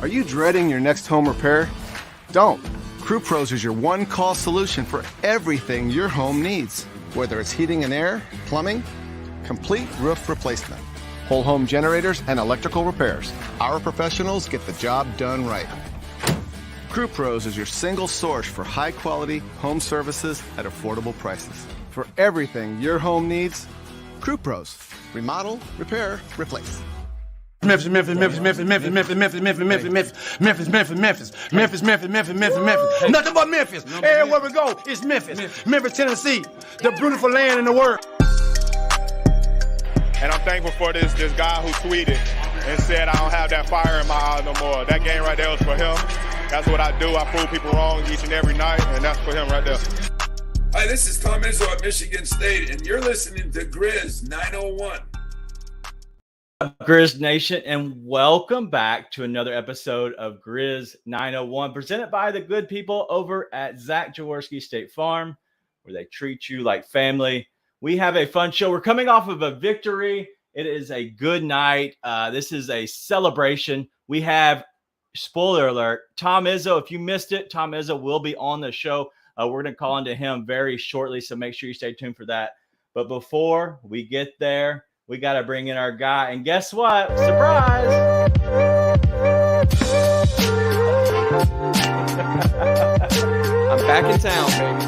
Are you dreading your next home repair? Don't. Crew Pros is your one-call solution for everything your home needs. Whether it's heating and air, plumbing, complete roof replacement, whole home generators, and electrical repairs. Our professionals get the job done right. Crew Pros is your single source for high-quality home services at affordable prices. For everything your home needs, Crew Pros. Remodel, repair, replace. Memphis. Nothing but Memphis. Everywhere we go, it's Memphis. Memphis, Tennessee, the beautiful land in the world. And I'm thankful for this guy who tweeted and said, I don't have that fire in my eye no more. That game right there was for him. That's what I do. I prove people wrong each and every night, and that's for him right there. Hi, this is Tom Izzo at Michigan State, and you're listening to Grizz 901. Grizz Nation, and welcome back to another episode of Grizz 901, presented by the good people over at Zach Jaworski State Farm, where they treat you like family. We have a fun show. We're coming off of a victory. It is a good night. This is a celebration. We have, spoiler alert, Tom Izzo. If you missed it, Tom Izzo will be on the show. We're going to call into him very shortly, so make sure you stay tuned for that. But before we get there, we got to bring in our guy. And guess what? Surprise! I'm back in town, baby.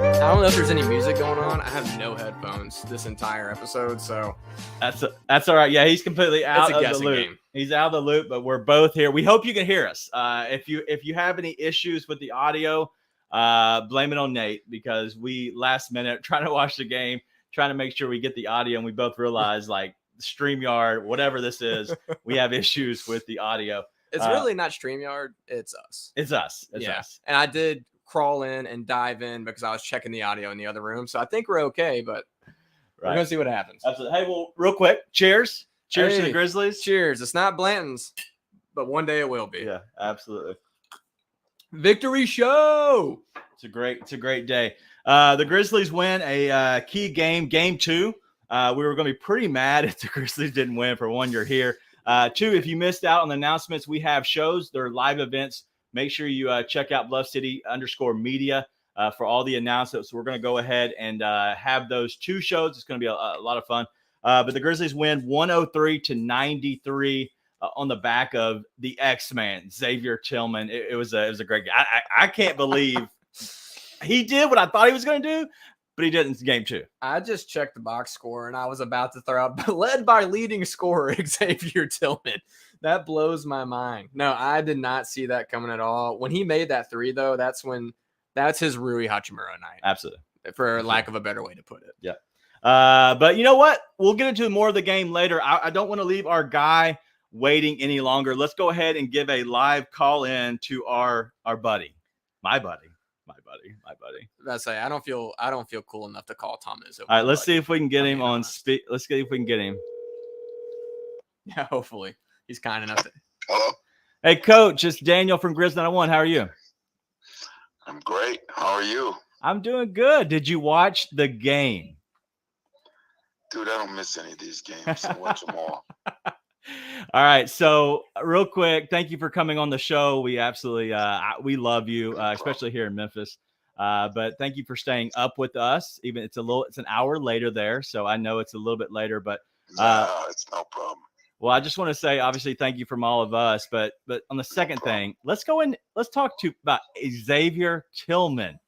I don't know if there's any music going on. I have no headphones this entire episode, so that's all right. Yeah, he's completely out of the loop. Game. He's out of the loop, but we're both here. We hope you can hear us. If you have any issues with the audio, blame it on Nate, because we last minute trying to watch the game, trying to make sure we get the audio, and we both realized, like, StreamYard, whatever this is, we have issues with the audio. It's really not StreamYard. It's us. It's us. It's us. And I did crawl in and dive in because I was checking the audio in the other room. So I think we're okay, but we're going to see what happens. Absolutely. Hey, well, real quick, cheers. Cheers to the Grizzlies. Cheers. It's not Blanton's, but one day it will be. Yeah, absolutely. Victory show. It's a great day. The Grizzlies win a key game, game 2. We were going to be pretty mad if the Grizzlies didn't win. For one, you're here. 2, if you missed out on the announcements, we have shows. They're live events. Make sure you check out Bluff City _media for all the announcements. So we're going to go ahead and have those 2 shows. It's going to be a lot of fun. But the Grizzlies win 103-93 on the back of the X-Man, Xavier Tillman. It was a great game. I can't believe he did what I thought he was going to do, but he didn't in game 2. I just checked the box score, and I was about to throw out, led by leading scorer Xavier Tillman. That blows my mind. No, I did not see that coming at all. When he made that 3, though, that's his Rui Hachimura night. Absolutely. For lack of a better way to put it. Yeah. But you know what? We'll get into more of the game later. I don't want to leave our guy waiting any longer. Let's go ahead and give a live call in to our buddy. My buddy. That's I don't feel cool enough to call Tom Izzo. All right, let's see if we can get him on speak. Let's see if we can get him. Yeah, hopefully. He's kind enough to. Hello. Hey, Coach, it's Daniel from Grizz 901. How are you? I'm great. How are you? I'm doing good. Did you watch the game? Dude, I don't miss any of these games. I watch them all. All right. So real quick, thank you for coming on the show. We absolutely, we love you, especially here in Memphis. But thank you for staying up with us. Even it's an hour later there. So I know it's a little bit later, but no, it's no problem. Well, I just want to say, obviously, thank you from all of us. But on the second thing, let's go in. Let's talk about Xavier Tillman.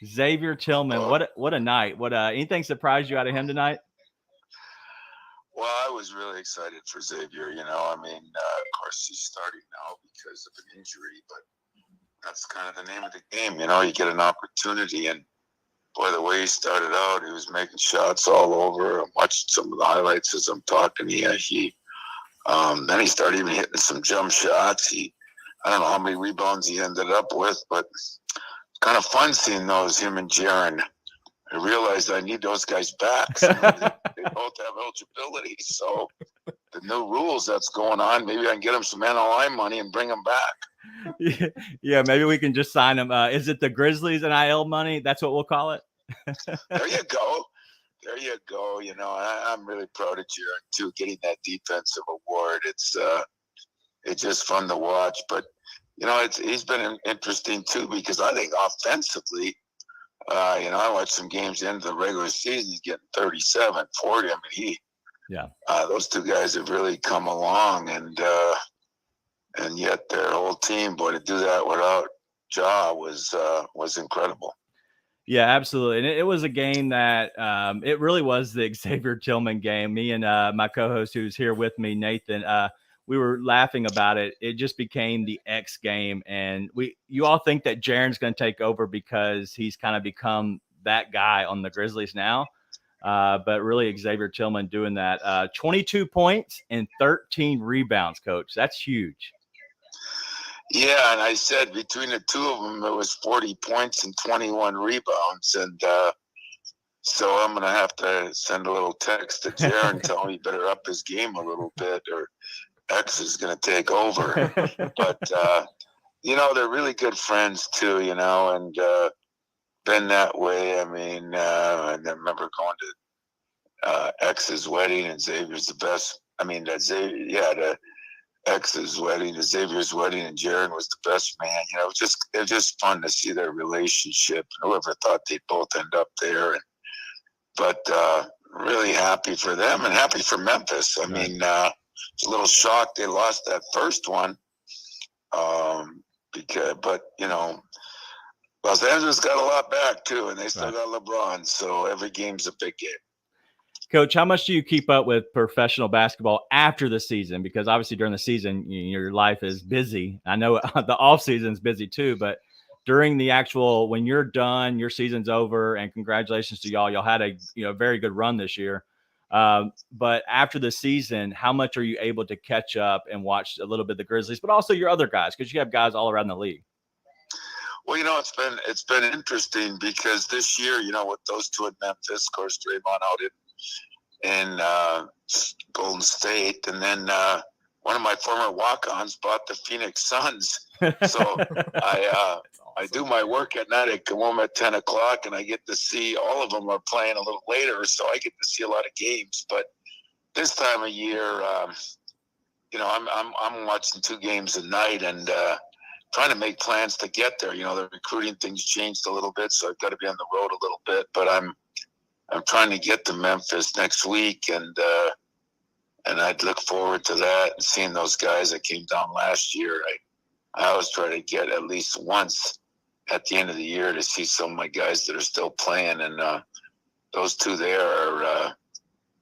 Xavier Tillman, what a night! Anything surprised you out of him tonight? Well, I was really excited for Xavier. You know, I mean, of course he's starting now because of an injury, but that's kind of the name of the game. You know, you get an opportunity, and boy, the way he started out, he was making shots all over. I watched some of the highlights as I'm talking. Then he started even hitting some jump shots. I don't know how many rebounds he ended up with, but it's kind of fun seeing those, him and Jaron. I realized I need those guys back. So they both have eligibility. So the new rules that's going on, maybe I can get them some NLI money and bring them back. Yeah, maybe we can just sign them. Is it the Grizzlies NIL money? That's what we'll call it. There you go. There you go. You know, I'm really proud of Jaron too, getting that defensive award. It's it's just fun to watch. But he's been interesting too, because I think offensively, I watched some games into the regular season. He's getting 37, 40. I mean, those two guys have really come along, and yet their whole team, boy, to do that without Ja was incredible. Yeah, absolutely. And it was a game that it really was the Xavier Tillman game. Me and my co-host who's here with me, Nathan, we were laughing about it. It just became the X game. And you all think that Jaren's going to take over because he's kind of become that guy on the Grizzlies now. But really Xavier Tillman doing that. 22 points and 13 rebounds, Coach. That's huge. Yeah, and I said between the two of them, it was 40 points and 21 rebounds. And so I'm going to have to send a little text to Jaren and tell him he better up his game a little bit, or X is going to take over. But, they're really good friends too, and been that way. I mean, I remember going to X's wedding, and Xavier's the best. I mean, the X's wedding, to Xavier's wedding, and Jaren was the best man. It was just fun to see their relationship. Whoever thought they'd both end up there, but really happy for them and happy for Memphis. I mean, it's a little shocked they lost that first one, but Los Angeles got a lot back too, and they still got LeBron. So every game's a big game. Coach, how much do you keep up with professional basketball after the season? Because obviously during the season, your life is busy. I know the off season is busy too, but during the actual, when you're done, your season's over, and congratulations to y'all. Y'all had a very good run this year. But after the season, how much are you able to catch up and watch a little bit of the Grizzlies, but also your other guys? Because you have guys all around the league. Well, it's been interesting because this year, with those two at Memphis, of course, Draymond out in Golden State, and then one of my former walk-ons bought the Phoenix Suns. So I do my work at night. I come home at 10 o'clock, and I get to see all of them are playing a little later, so I get to see a lot of games. But this time of year, I'm watching 2 games a night, and trying to make plans to get there. The recruiting things changed a little bit, so I've got to be on the road a little bit. But I'm trying to get to Memphis next week, and I'd look forward to that and seeing those guys that came down last year. I always try to get at least once at the end of the year to see some of my guys that are still playing, and those two there are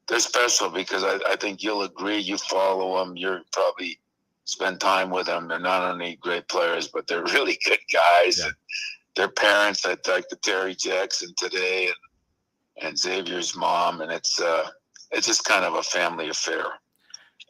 they're special because I think you'll agree. You follow them, you're probably spend time with them. They're not only great players, but they're really good guys. Yeah. And their parents, I talked to Terry Jackson today, and Xavier's mom, and it's just kind of a family affair.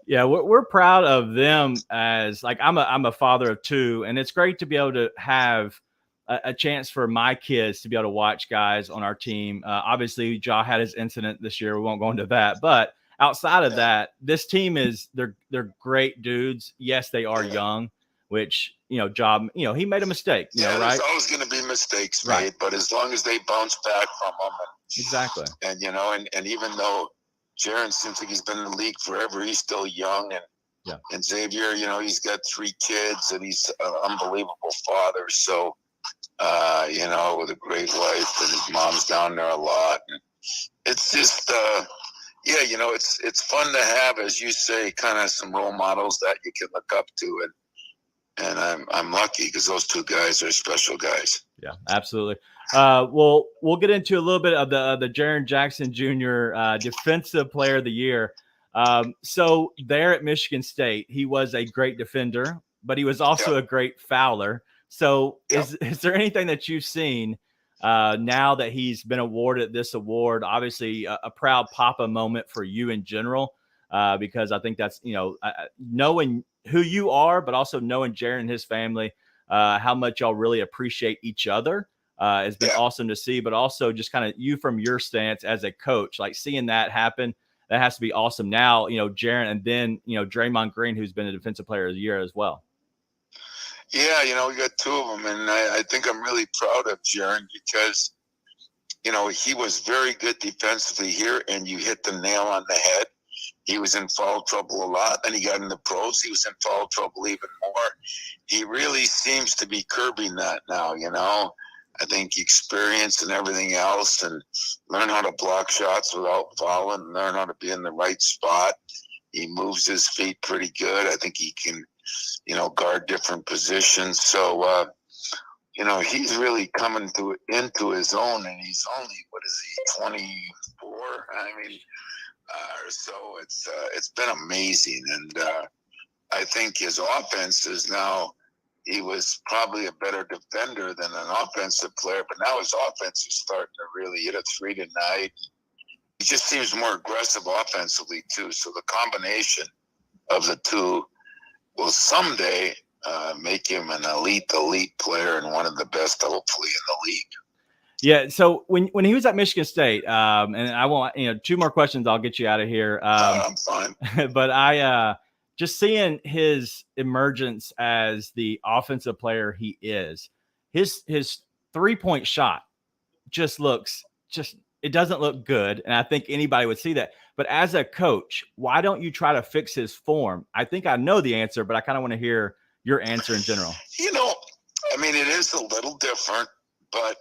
Yeah, we're proud of them. As like I'm a father of 2, and it's great to be able to have a chance for my kids to be able to watch guys on our team. Obviously, Ja had his incident this year. We won't go into that, but outside of that, this team they're great dudes. Yes, they are young, which Ja, he made a mistake. Right? There's always going to be mistakes made, but as long as they bounce back from them, exactly. And and even though Jaren seems like he's been in the league forever, he's still young, and Xavier, he's got 3 kids, and he's an unbelievable father. So, with a great wife, and his mom's down there a lot. And it's just. It's fun to have, as you say, kind of some role models that you can look up to, and I'm lucky because those 2 guys are special guys. Yeah, absolutely. We'll get into a little bit of the Jaren Jackson Jr. Defensive Player of the Year. So there at Michigan State, he was a great defender, but he was also a great fouler. So is there anything that you've seen now that he's been awarded this award? Obviously a proud papa moment for you in general, because I think that's, knowing who you are, but also knowing Jaren and his family, how much y'all really appreciate each other. It's been awesome to see, but also just kind of you from your stance as a coach, like seeing that happen, that has to be awesome. Now, Jaren, and then, Draymond Green, who's been a Defensive Player of the Year as well. Yeah, we got 2 of them, and I think I'm really proud of Jaren because, he was very good defensively here, and you hit the nail on the head. he was in foul trouble a lot. Then he got in the pros. He was in foul trouble even more. He really seems to be curbing that now, you know. I think experience and everything else, and learn how to block shots without fouling, learn how to be in the right spot. He moves his feet pretty good. I think he can, you know, guard different positions. So, you know, he's really coming into his own, and he's only, what is he, 24? I mean, so it's been amazing. And I think his offense is now, he was probably a better defender than an offensive player, but now his offense is starting to really hit a 3 tonight. He just seems more aggressive offensively too. So the combination of the two will someday make him an elite player and one of the best, hopefully, in the league. Yeah. So when he was at Michigan State, and I want, you know, 2 more questions, I'll get you out of here. I'm fine. But I just seeing his emergence as the offensive player he is, his 3-point shot just looks it doesn't look good. And I think anybody would see that. But as a coach, why don't you try to fix his form? I think I know the answer, but I kind of want to hear your answer in general. You know, I mean, it is a little different, but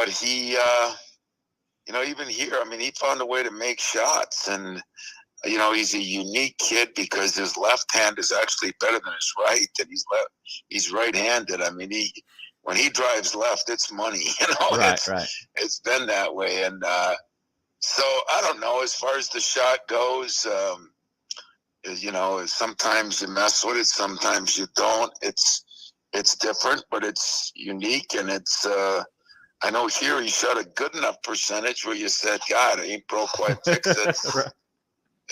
he, you know, even here, I mean, he found a way to make shots, and, you know, he's a unique kid because his left hand is actually better than his right, and he's right-handed. I mean, when he drives left, it's money, you know. Right. It's been that way, and so I don't know. As far as the shot goes, you know, sometimes you mess with it, sometimes you don't. It's different, but it's unique, and it's. I know here he shot a good enough percentage where you said, "God, he ain't broke quite fix it." Right.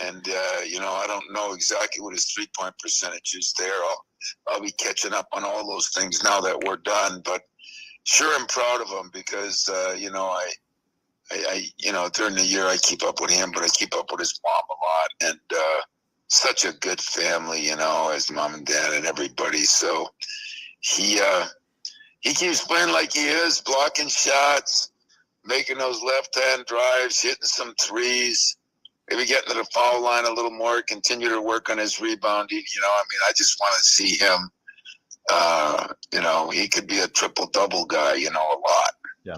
And you know, I don't know exactly what his 3-point percentage is there. I'll be catching up on all those things now that we're done. But sure, I'm proud of him because you know, I you know, during the year I keep up with him, but I keep up with his mom a lot, and such a good family, you know, his mom and dad and everybody. So he keeps playing like he is, blocking shots, making those left-hand drives, hitting some threes. Maybe getting to the foul line a little more, continue to work on his rebounding. You know, I mean, I just want to see him, you know, he could be a triple-double guy, you know, a lot. Yeah,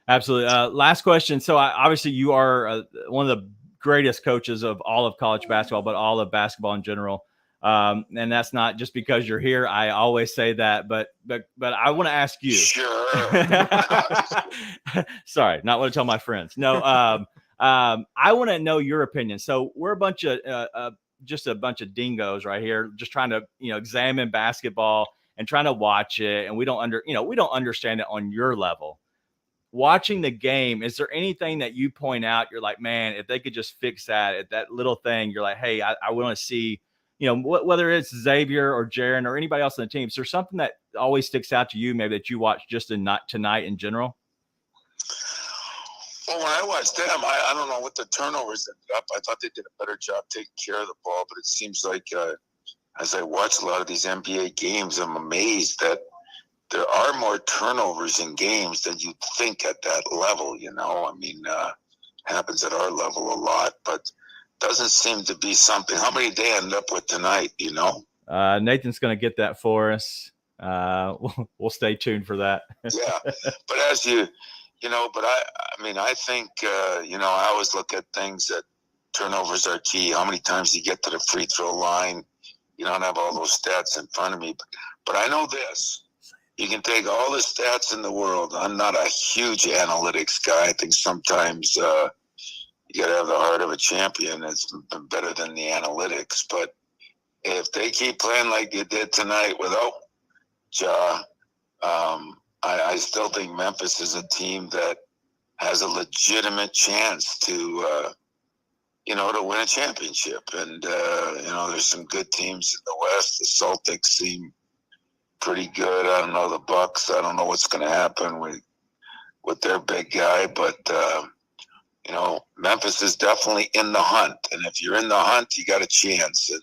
absolutely. Last question. So obviously you are one of the greatest coaches of all of college basketball, but all of basketball in general. And that's not just because you're here. I always say that, but I want to ask you. Sure. Sorry, not want to tell my friends. No, I want to know your opinion. So we're a bunch of dingoes right here, just trying to, you know, examine basketball and trying to watch it. And we don't understand it on your level. Watching the game, is there anything that you point out? You're like, man, if they could just fix that little thing, you're like, hey, I want to see, you know, whether it's Xavier or Jaron or anybody else on the team. Is there something that always sticks out to you, maybe that you watch just tonight in general? Well, when I watched them, I don't know what the turnovers ended up. I thought they did a better job taking care of the ball, but it seems like as I watch a lot of these NBA games, I'm amazed that there are more turnovers in games than you'd think at that level, you know. I mean, happens at our level a lot, but doesn't seem to be something. How many did they end up with tonight, you know? Nathan's going to get that for us. We'll stay tuned for that. Yeah, but as you know, but I mean, I think, you know, I always look at things that turnovers are key. How many times you get to the free throw line? You don't have all those stats in front of me. But I know this. You can take all the stats in the world. I'm not a huge analytics guy. I think sometimes you got to have the heart of a champion. It's better than the analytics. But if they keep playing like they did tonight without Ja, I still think Memphis is a team that has a legitimate chance to, you know, to win a championship. And, you know, there's some good teams in the West. The Celtics seem pretty good. I don't know the Bucks. I don't know what's going to happen with their big guy. But, you know, Memphis is definitely in the hunt. And if you're in the hunt, you got a chance. And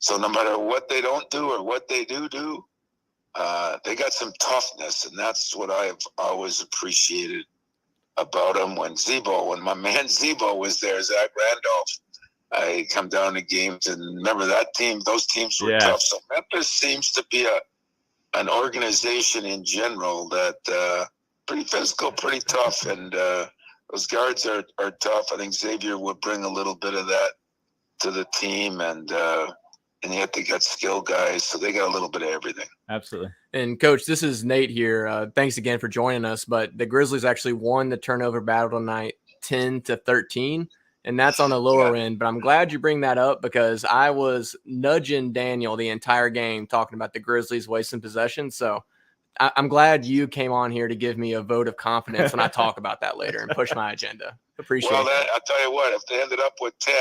so no matter what they don't do or what they do, they got some toughness, and that's what I've always appreciated about him when my man Zebo was there, Zach Randolph. I come down to games and remember that team. Those teams were tough. So Memphis seems to be an organization in general that pretty physical, pretty tough, and those guards are tough. I think Xavier would bring a little bit of that to the team, and yet they got skill guys, so they got a little bit of everything. Absolutely. And Coach, this is Nate here. Thanks again for joining us. But the Grizzlies actually won the turnover battle tonight, 10-13, and that's on the lower end. But I'm glad you bring that up because I was nudging Daniel the entire game talking about the Grizzlies wasting possession. So I'm glad you came on here to give me a vote of confidence when I talk about that later and push my agenda. Appreciate it. I'll tell you what, if they ended up with 10,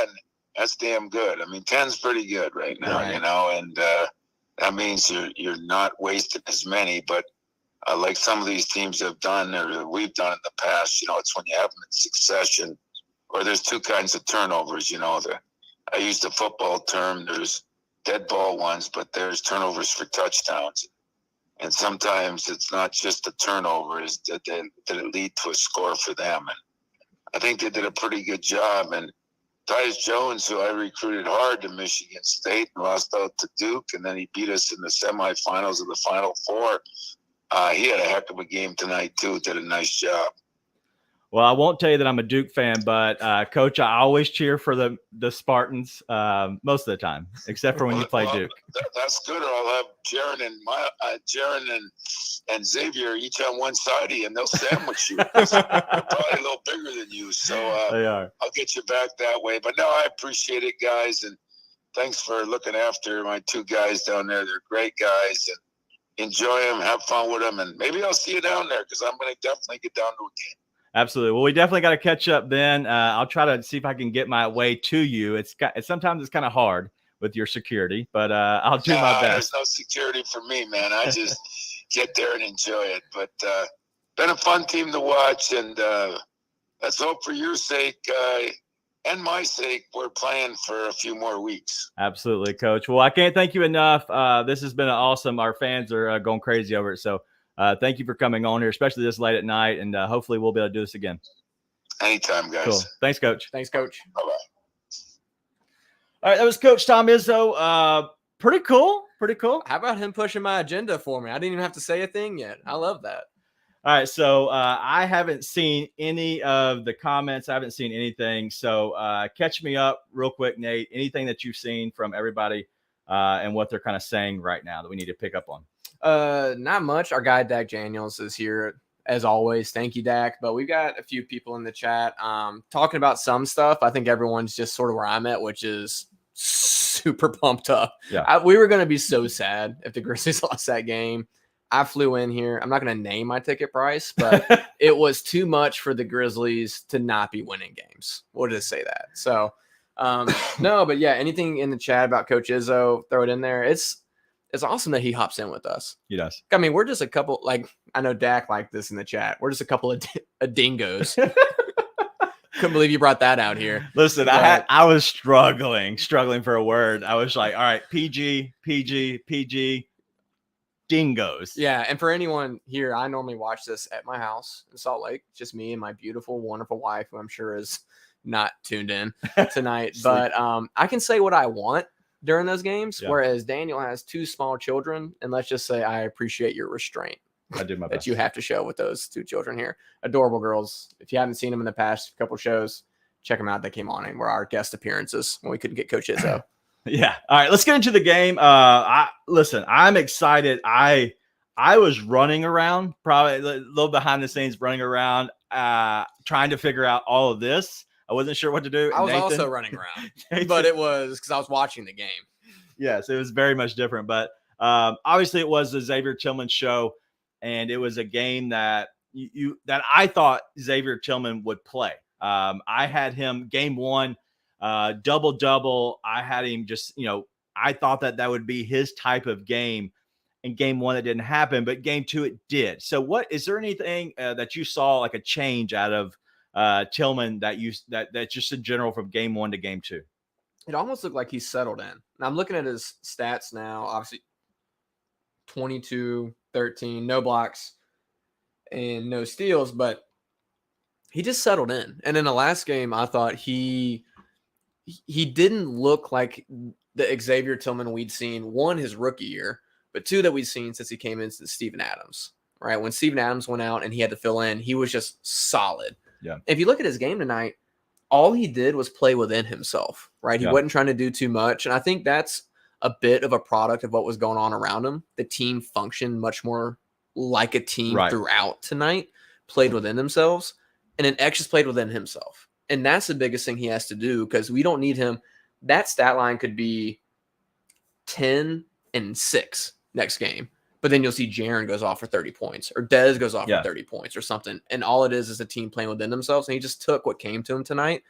that's damn good. I mean, 10's pretty good right now, you know, and that means you're not wasting as many. But like some of these teams have done or we've done in the past, you know, it's when you have them in succession, or there's two kinds of turnovers, you know. I use the football term, there's dead ball ones, but there's turnovers for touchdowns. And sometimes it's not just a turnover, is that it lead to a score for them. And I think they did a pretty good job. And Tyus Jones, who I recruited hard to Michigan State and lost out to Duke, and then he beat us in the semifinals of the Final Four. He had a heck of a game tonight, too. Did a nice job. Well, I won't tell you that I'm a Duke fan, but Coach, I always cheer for the Spartans most of the time, except for when you play Duke. That's good. Or I'll have Jaron and Xavier each on one side of you, and they'll sandwich you. They're probably a little bigger than you, so they are. I'll get you back that way. But no, I appreciate it, guys, and thanks for looking after my two guys down there. They're great guys, and enjoy them, have fun with them, and maybe I'll see you down there because I'm going to definitely get down to a game. Absolutely. Well, we definitely got to catch up then. I'll try to see if I can get my way to you. Sometimes it's kind of hard with your security, but I'll do my best. There's no security for me, man. I just get there and enjoy it. But been a fun team to watch, and let's hope for your sake and my sake we're playing for a few more weeks. Absolutely, Coach. Well, I can't thank you enough. This has been awesome. Our fans are going crazy over it. So thank you for coming on here, especially this late at night, and hopefully we'll be able to do this again. Anytime, guys. Cool. Thanks, Coach. Thanks, Coach. Bye-bye. All right, that was Coach Tom Izzo. Pretty cool. Pretty cool. How about him pushing my agenda for me? I didn't even have to say a thing yet. I love that. All right, so I haven't seen any of the comments. I haven't seen anything. So catch me up real quick, Nate. Anything that you've seen from everybody and what they're kind of saying right now that we need to pick up on? Not much. Our guy Dak Daniels is here as always. Thank you, Dak. But we've got a few people in the chat talking about some stuff. I think everyone's just sort of where I'm at, which is super pumped up. Yeah. We were going to be so sad if the Grizzlies lost that game. I flew in here. I'm not going to name my ticket price, but it was too much for the Grizzlies to not be winning games. We'll just say that. So, no, but yeah, anything in the chat about Coach Izzo, throw it in there. It's awesome that he hops in with us. He does. I mean, we're just a couple, like, I know Dak liked this in the chat. We're just a couple of dingoes. Couldn't believe you brought that out here. Listen, but I was struggling for a word. I was like, all right, PG, dingoes. Yeah, and for anyone here, I normally watch this at my house in Salt Lake. Just me and my beautiful, wonderful wife, who I'm sure is not tuned in tonight. But I can say what I want during those games, whereas Daniel has two small children, and let's just say I appreciate your restraint. I do my best. That you have to show with those two children here. Adorable girls. If you haven't seen them in the past couple shows, check them out. They came on and were our guest appearances when we couldn't get Coach Izzo. Yeah. All right, let's get into the game. Listen, I'm excited. I was running around, probably a little behind the scenes, running around, trying to figure out all of this. I wasn't sure what to do. I was also running around, but it was because I was watching the game. Yes, it was very much different. But obviously, it was the Xavier Tillman show, and it was a game that that I thought Xavier Tillman would play. I had him game one, double-double. I had him just, I thought that would be his type of game. In game one, that didn't happen, but game two, it did. So is there anything that you saw, like a change out of Tillman that just in general from game one to game two? It almost looked like he settled in. And I'm looking at his stats now, obviously 22, 13, no blocks and no steals, but he just settled in. And in the last game, I thought he didn't look like the Xavier Tillman we'd seen, one, his rookie year, but two, that we'd seen since he came into Steven Adams, right? When Steven Adams went out and he had to fill in, he was just solid. Yeah. If you look at his game tonight, all he did was play within himself, right? He wasn't trying to do too much. And I think that's a bit of a product of what was going on around him. The team functioned much more like a team throughout tonight, played within themselves, and then X just played within himself. And that's the biggest thing he has to do, because we don't need him. That stat line could be 10 and 6 next game, but then you'll see Jaren goes off for 30 points or Dez goes off for 30 points or something. And all it is a team playing within themselves. And he just took what came to him tonight,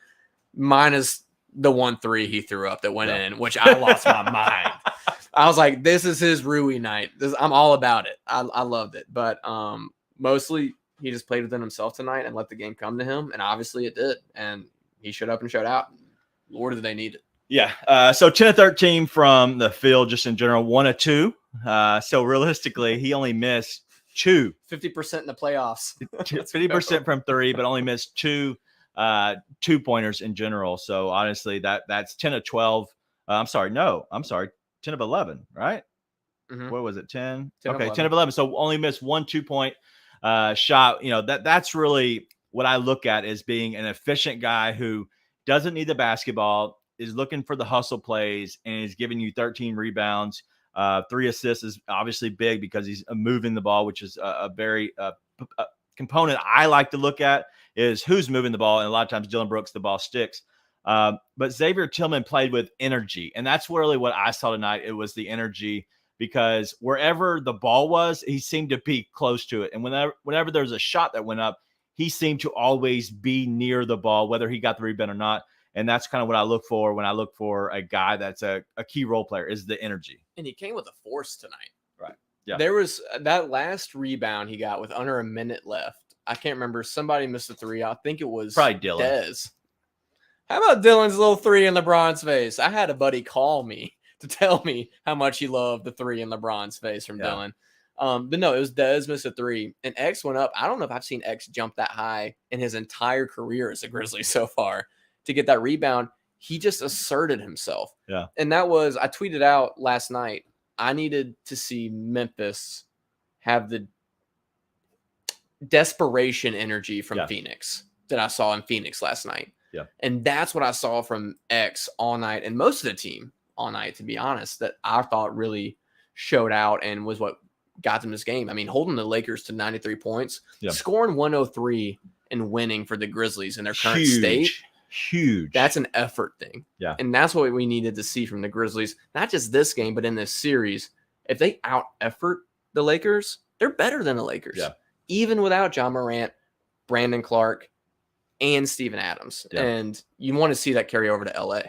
minus the 1-3 he threw up that went in, which I lost my mind. I was like, this is his Rui night. I'm all about it. I loved it. But mostly he just played within himself tonight and let the game come to him. And obviously it did. And he showed up and showed out. Lord, did they need it. Yeah. So 10 of 13 from the field, just in general, 1 of 2. So realistically, he only missed 2. 50% in the playoffs. 50% from 3, but only missed 2 2-pointers in general. So honestly, that's 10 of 12. I'm sorry. 10 of 11, right? Mm-hmm. What was it? 10? 10 okay, of 10 of 11. So only missed 1 2-point shot. You know, that's really what I look at as being an efficient guy who doesn't need the basketball, is looking for the hustle plays, and is giving you 13 rebounds. 3 assists is obviously big because he's moving the ball, which is a very component I like to look at, is who's moving the ball. And a lot of times Dylan Brooks, the ball sticks. But Xavier Tillman played with energy. And that's really what I saw tonight. It was the energy, because wherever the ball was, he seemed to be close to it. And whenever there was a shot that went up, he seemed to always be near the ball, whether he got the rebound or not. And that's kind of what I look for when I look for a guy that's a key role player, is the energy. And he came with a force tonight. Right. Yeah. There was that last rebound he got with under a minute left. I can't remember. Somebody missed a 3. I think it was probably Dylan. Dez. How about Dylan's little 3 in LeBron's face? I had a buddy call me to tell me how much he loved the 3 in LeBron's face from Dylan. But no, it was Dez missed a 3, and X went up. I don't know if I've seen X jump that high in his entire career as a Grizzly so far. To get that rebound, he just asserted himself. Yeah. And that was, I tweeted out last night, I needed to see Memphis have the desperation energy from Phoenix that I saw in Phoenix last night. Yeah. And that's what I saw from X all night, and most of the team all night, to be honest, that I thought really showed out and was what got them this game. I mean, holding the Lakers to 93 points, scoring 103 and winning for the Grizzlies in their current state. Huge. That's an effort thing. Yeah. And that's what we needed to see from the Grizzlies, not just this game, but in this series. If they out effort the Lakers, they're better than the Lakers. Yeah. Even without John Morant, Brandon Clark, and Steven Adams. Yeah. And you want to see that carry over to LA.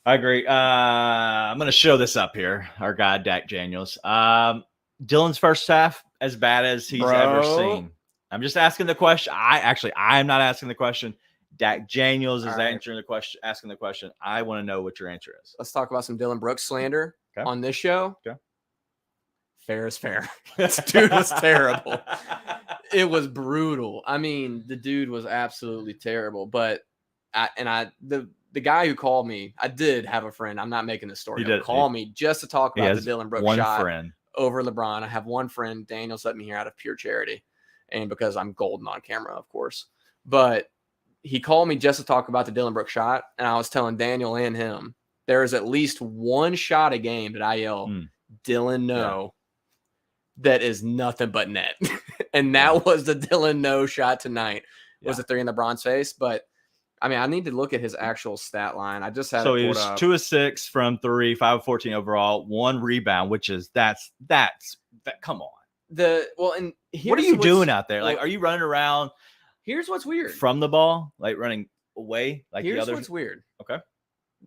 I agree. I'm going to show this up here. Our guy, Dak Daniels. Dylan's first half, as bad as he's ever seen. I'm just asking the question. I am not asking the question. Dak Daniels is answering the question, asking the question. I want to know what your answer is. Let's talk about some Dylan Brooks slander on this show. Okay. Fair is fair. This dude was terrible. It was brutal. I mean, the dude was absolutely terrible. But the guy who called me, I did have a friend. I'm not making this story. Call me just to talk about the Dylan Brooks shot over LeBron. I have one friend. Daniel's let me here out of pure charity, and because I'm golden on camera, of course. But he called me just to talk about the Dylan Brooks shot, and I was telling Daniel and him there is at least one shot a game that I yell, Dylan, no, that is nothing but net. And that was the Dylan no shot tonight. Was a 3 in LeBron's face. But, I mean, I need to look at his actual stat line. I just had so he was 2 of 6 from 3, 5 of 14 overall, 1 rebound, which is that's come on. And what are you doing out there? Like, are you running around? Here's what's weird. From the ball, like running away, like here's the others. What's weird. Okay.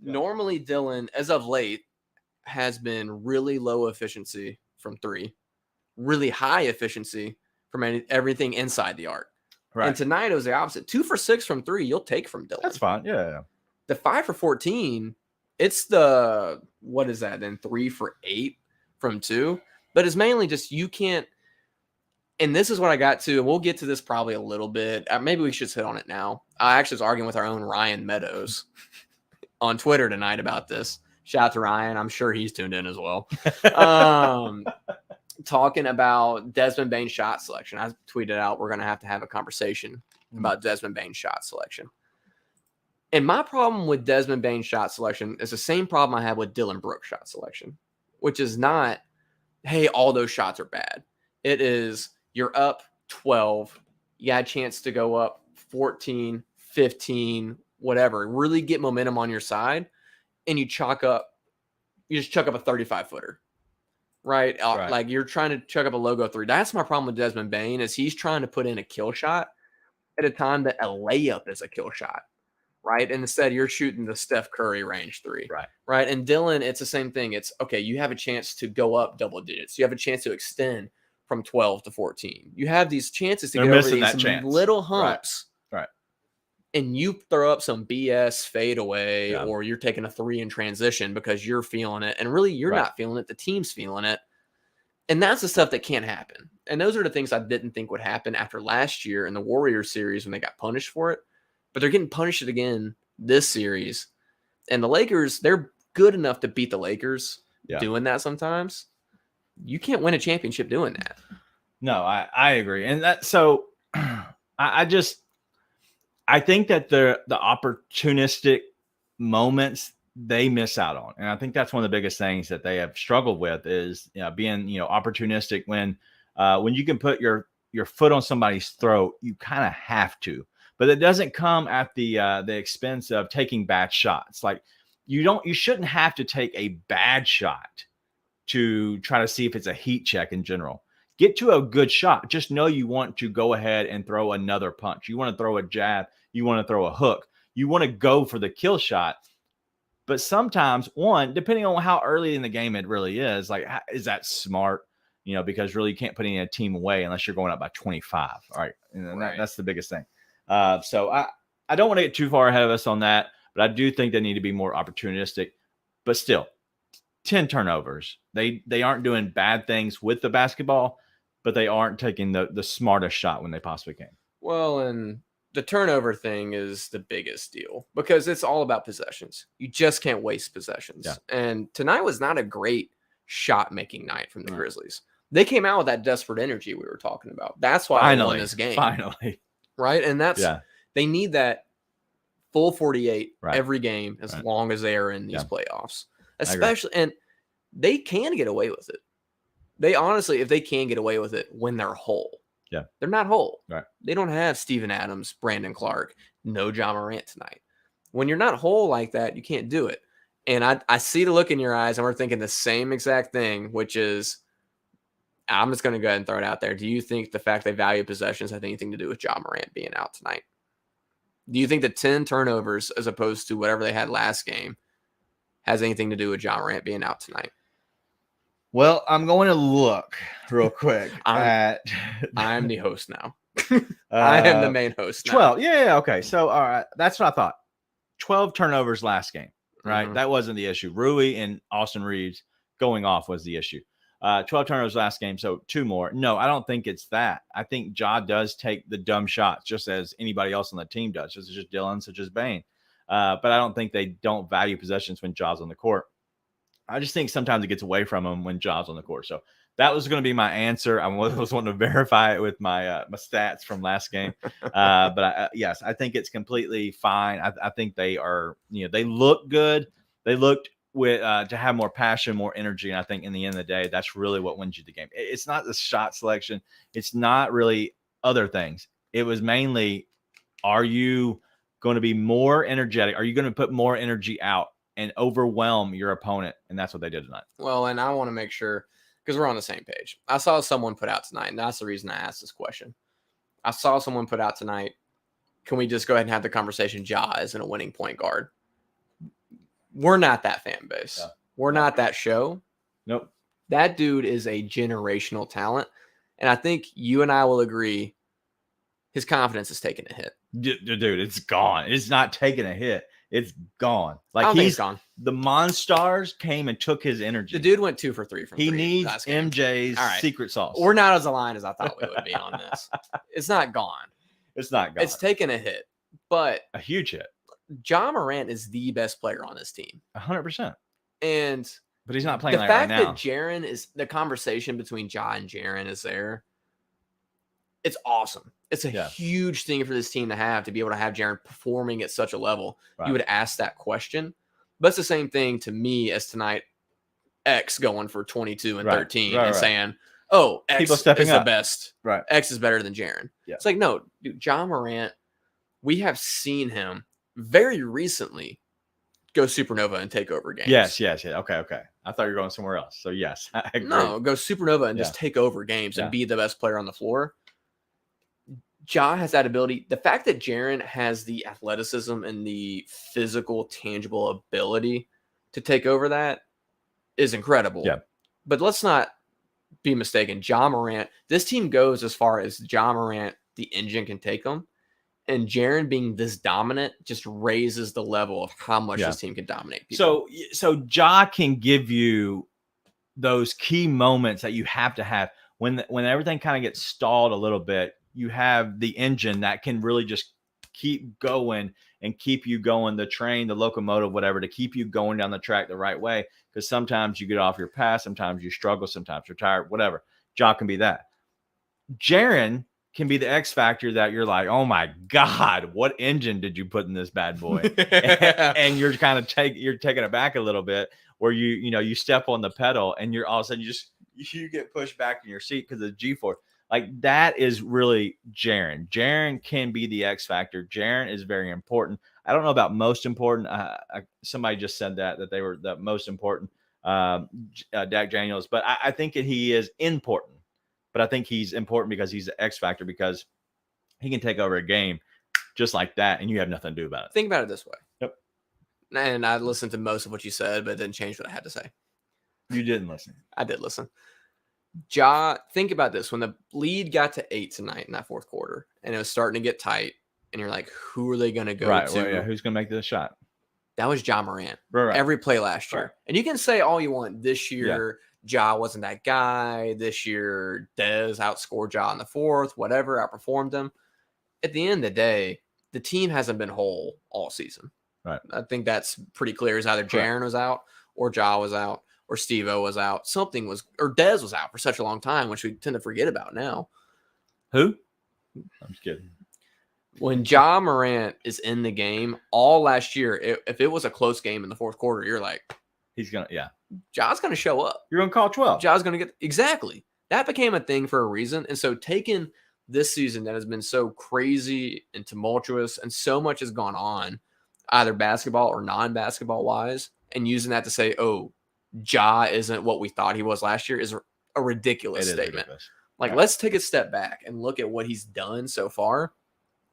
Normally, Dylan, as of late, has been really low efficiency from 3, really high efficiency from everything inside the arc. Right. And tonight it was the opposite. 2 for 6 from 3, you'll take from Dylan. That's fine. Yeah. The 5 for 14, it's the, what is that then? 3 for 8 from 2. But it's mainly just, you can't, And this is what I got to, and we'll get to this probably a little bit. Maybe we should sit on it now. I actually was arguing with our own Ryan Meadows on Twitter tonight about this. Shout out to Ryan. I'm sure he's tuned in as well. Talking about Desmond Bane's shot selection. I tweeted out we're going to have a conversation about Desmond Bane's shot selection. And my problem with Desmond Bane's shot selection is the same problem I have with Dylan Brooks' shot selection, which is not, hey, all those shots are bad. It is, you're up 12. You got a chance to go up 14, 15, whatever. Really get momentum on your side. And you just chuck up a 35-footer. Right? Like you're trying to chuck up a logo 3. That's my problem with Desmond Bane is he's trying to put in a kill shot at a time that a layup is a kill shot. Right? And instead you're shooting the Steph Curry range 3. Right? And Dylan, it's the same thing. It's okay. You have a chance to go up double digits. You have a chance to extend from 12 to 14. You have these chances to get over these little humps. Right. And you throw up some BS fadeaway or you're taking a 3 in transition because you're feeling it. And really, you're not feeling it. The team's feeling it. And that's the stuff that can't happen. And those are the things I didn't think would happen after last year in the Warriors series when they got punished for it. But they're getting punished again this series. And the Lakers, they're good enough to beat the Lakers doing that sometimes. You can't win a championship doing that. No, I agree. And that, so I think that the opportunistic moments they miss out on. And I think that's one of the biggest things that they have struggled with is being, opportunistic when you can put your foot on somebody's throat, you kind of have to, but it doesn't come at the expense of taking bad shots. Like you shouldn't have to take a bad shot to try to see if it's a heat check in general. Get to a good shot. Just know you want to go ahead and throw another punch. You want to throw a jab. You want to throw a hook. You want to go for the kill shot. But sometimes, depending on how early in the game it really is, like, is that smart? Because really you can't put any team away unless you're going up by 25. All right. And that's the biggest thing. So I don't want to get too far ahead of us on that, but I do think they need to be more opportunistic. But still, 10 turnovers. They aren't doing bad things with the basketball, but they aren't taking the smartest shot when they possibly can. Well, and the turnover thing is the biggest deal because it's all about possessions. You just can't waste possessions. Yeah. And tonight was not a great shot-making night from the Grizzlies. They came out with that desperate energy we were talking about. That's why they won this game. Finally. Right? And they need that full 48 every game as long as they are in these playoffs. Especially, and they can get away with it. They honestly, if they can get away with it when they're whole. Yeah. They're not whole. Right. They don't have Steven Adams, Brandon Clark, no Ja Morant tonight. When you're not whole like that, you can't do it. And I see the look in your eyes, and we're thinking the same exact thing, which is, I'm just going to go ahead and throw it out there. Do you think the fact they value possessions has anything to do with Ja Morant being out tonight? Do you think the 10 turnovers as opposed to whatever they had last game has anything to do with Ja Morant being out tonight? Well, I'm going to look real quick I'm the host now. I am the main host now. 12. Yeah. Okay. So, all right. That's what I thought. 12 turnovers last game, right? Mm-hmm. That wasn't the issue. Rui and Austin Reeves going off was the issue. 12 turnovers last game. So 2 more. No, I don't think it's that. I think Ja does take the dumb shots just as anybody else on the team does. Such as Dylan, such as Bane. But I don't think they don't value possessions when Ja's on the court. I just think sometimes it gets away from them when Ja's on the court. So that was going to be my answer. I was wanting to verify it with my stats from last game. But yes, I think it's completely fine. I think they are, they look good. They looked with to have more passion, more energy. And I think in the end of the day, that's really what wins you the game. It's not the shot selection. It's not really other things. It was mainly, are you going to be more energetic? Are you going to put more energy out and overwhelm your opponent? And that's what they did tonight. Well, and I want to make sure, because we're on the same page. I saw someone put out tonight, and that's the reason I asked this question. I saw someone put out tonight, can we just go ahead and have the conversation Ja isn't a winning point guard? We're not that fan base. Yeah. We're not that show. Nope. That dude is a generational talent. And I think you and I will agree his confidence is taking a hit. Dude, it's gone. It's not taking a hit. It's gone. I Like don't think it's gone. the Monstars came and took his energy. The dude went 2 for 3 from he 3 needs last game. MJ's All right. secret sauce. We're not as aligned as I thought we would be on this. It's not gone. It's not gone. It's taken a hit, but a huge hit. Ja Morant is the best player on this team. 100%. And But he's not playing the like right fact now. that Jaren is the conversation between Ja and Jaren is there. It's awesome. It's a huge thing for this team to have, to be able to have Jaren performing at such a level. Right. You would ask that question. But it's the same thing to me as tonight, X going for 22 and 13 and saying, oh, X People stepping is up. the best. Right. X is better than Jaren. Yeah. It's like, no, dude, Ja Morant, we have seen him very recently go supernova and take over games. Yes. Okay. I thought you were going somewhere else. So yes, I agree. No, go supernova and just take over games and be the best player on the floor. Ja has that ability. The fact that Jaren has the athleticism and the physical, tangible ability to take over that is incredible. Yeah. But let's not be mistaken. Ja Morant, this team goes as far as Ja Morant, the engine can take them. And Jaren being this dominant just raises the level of how much this team can dominate people. So Ja can give you those key moments that you have to have when everything kind of gets stalled a little bit. You have the engine that can really just keep going and keep you going, the train, the locomotive, whatever, to keep you going down the track the right way. Because sometimes you get off your path, sometimes you struggle, sometimes you're tired, whatever. Ja can be that. Jaren can be the X factor that you're like, oh my God, what engine did you put in this bad boy? and you're kind of you're taking it back a little bit, where you step on the pedal and you're all of a sudden you get pushed back in your seat because of the G-force. Like that is really Jaren. Jaren can be the X factor. Jaren is very important. I don't know about most important. Somebody just said that they were the most important, Dak Daniels, but I think that he is important. But I think he's important because he's the X factor, because he can take over a game just like that, and you have nothing to do about it. Think about it this way. Yep. And I listened to most of what you said, but it didn't change what I had to say. You didn't listen. I did listen. Ja, think about this. When the lead got to 8 tonight in that fourth quarter, and it was starting to get tight, and you're like, who are they going to go to? Well, yeah. Who's going to make this shot? That was Ja Morant. Right. Every play last year. Right. And you can say all you want. This year, Ja wasn't that guy. This year, Dez outscored Ja in the fourth, whatever, outperformed him. At the end of the day, the team hasn't been whole all season. Right. I think that's pretty clear. Is either Jaren was out, or Ja was out, or Steve-O was out. Something was, or Dez was out for such a long time, which we tend to forget about now. Who? I'm just kidding. When Ja Morant is in the game, all last year, if it was a close game in the fourth quarter, you're like, he's going to, Ja's going to show up. You're going to call 12. Ja's going to get, exactly. That became a thing for a reason. And so taking this season that has been so crazy and tumultuous and so much has gone on, either basketball or non-basketball wise, and using that to say, oh, Ja isn't what we thought he was last year is a ridiculous statement. Ridiculous. Like, let's take a step back and look at what he's done so far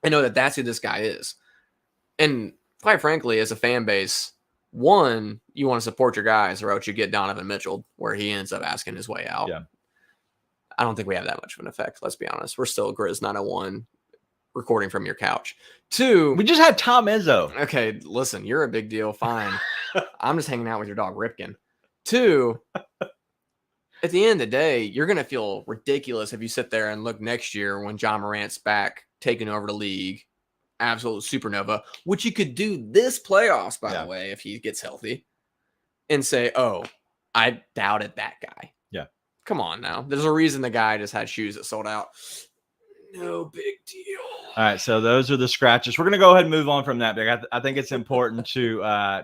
and know that that's who this guy is. And quite frankly, as a fan base, one, you want to support your guys, or else you get Donovan Mitchell, where he ends up asking his way out. Yeah. I don't think we have that much of an effect. Let's be honest. We're still Grizz 901 recording from your couch. Two, we just had Tom Izzo. Okay, listen, you're a big deal. Fine. I'm just hanging out with your dog, Ripken. Two, at the end of the day, you're going to feel ridiculous if you sit there and look next year when Ja Morant's back, taking over the league, absolute supernova, which you could do this playoffs, by the way, if he gets healthy, and say, oh, I doubted that guy. Yeah. Come on now. There's a reason the guy just had shoes that sold out. No big deal. All right, so those are the scratches. We're going to go ahead and move on from that. I think it's important to I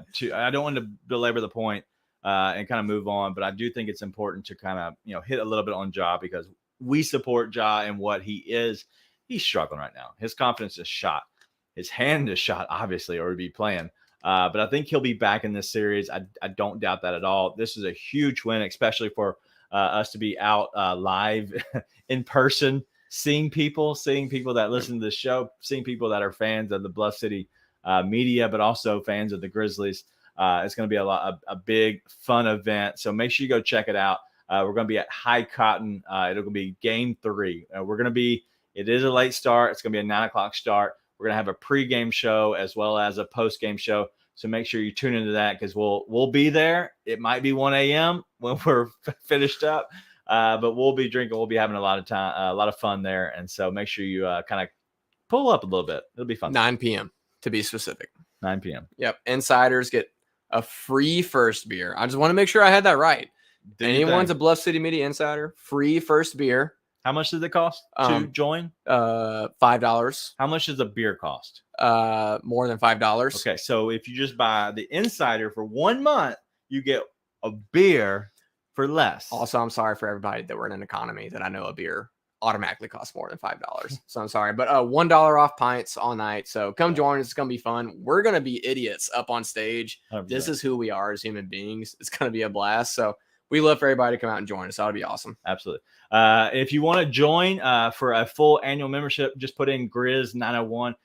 don't want to belabor the point and kind of move on, but I do think it's important to kind of, hit a little bit on Ja, because we support Ja and what he is. He's struggling right now. His confidence is shot. His hand is shot, obviously, or he'd be playing. But I think he'll be back in this series. I don't doubt that at all. This is a huge win, especially for us to be out live in person, seeing people that listen to the show, seeing people that are fans of the Bluff City media, but also fans of the Grizzlies. It's going to be a big, fun event. So make sure you go check it out. We're going to be at High Cotton. It'll be game 3. It is a late start. It's going to be a 9:00 start. We're going to have a pregame show as well as a postgame show. So make sure you tune into that because we'll be there. It might be 1 a.m. when we're finished up, but we'll be drinking. We'll be having a lot of time, a lot of fun there. And so make sure you kind of pull up a little bit. It'll be fun. 9 p.m. to be specific. 9 p.m. Yep. Insiders get a free first beer. I just want to make sure I had that right. Anyone's a Bluff City Media Insider, free first beer. How much does it cost to join? $5. How much does a beer cost? More than $5. Okay, so if you just buy the Insider for 1 month, you get a beer for less. Also, I'm sorry for everybody that we're in an economy that I know a beer automatically costs more than $5. So I'm sorry, but $1 off pints all night. So come join us. It's gonna be fun. We're gonna be idiots up on stage. 100%. This is who we are as human beings. It's gonna be a blast. So we love for everybody to come out and join us. That'll be awesome. Absolutely. If you want to join for a full annual membership, just put in Grizz 901.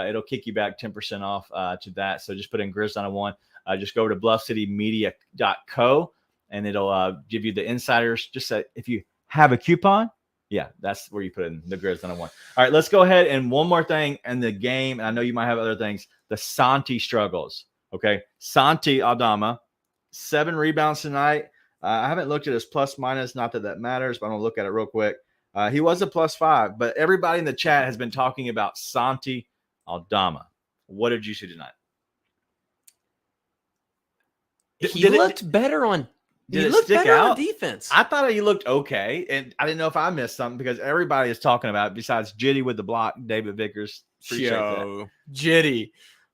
It'll kick you back 10% off to that. So just put in Grizz 901. Just go to bluffcitymedia.co and it'll give you the insiders. Just say if you have a coupon, yeah, that's where you put in the Grizz 901. All right, let's go ahead and one more thing in the game. And I know you might have other things. The Santi struggles. Okay, Santi Aldama, 7 rebounds tonight. I haven't looked at his plus minus, not that matters, but I'm gonna look at it real quick. He was a +5, but everybody in the chat has been talking about Santi Aldama. What did you see tonight? He looked better on. He looked better on defense. I thought he looked okay, and I didn't know if I missed something because everybody is talking about it besides Jitty with the block, David Vickers. Jitty.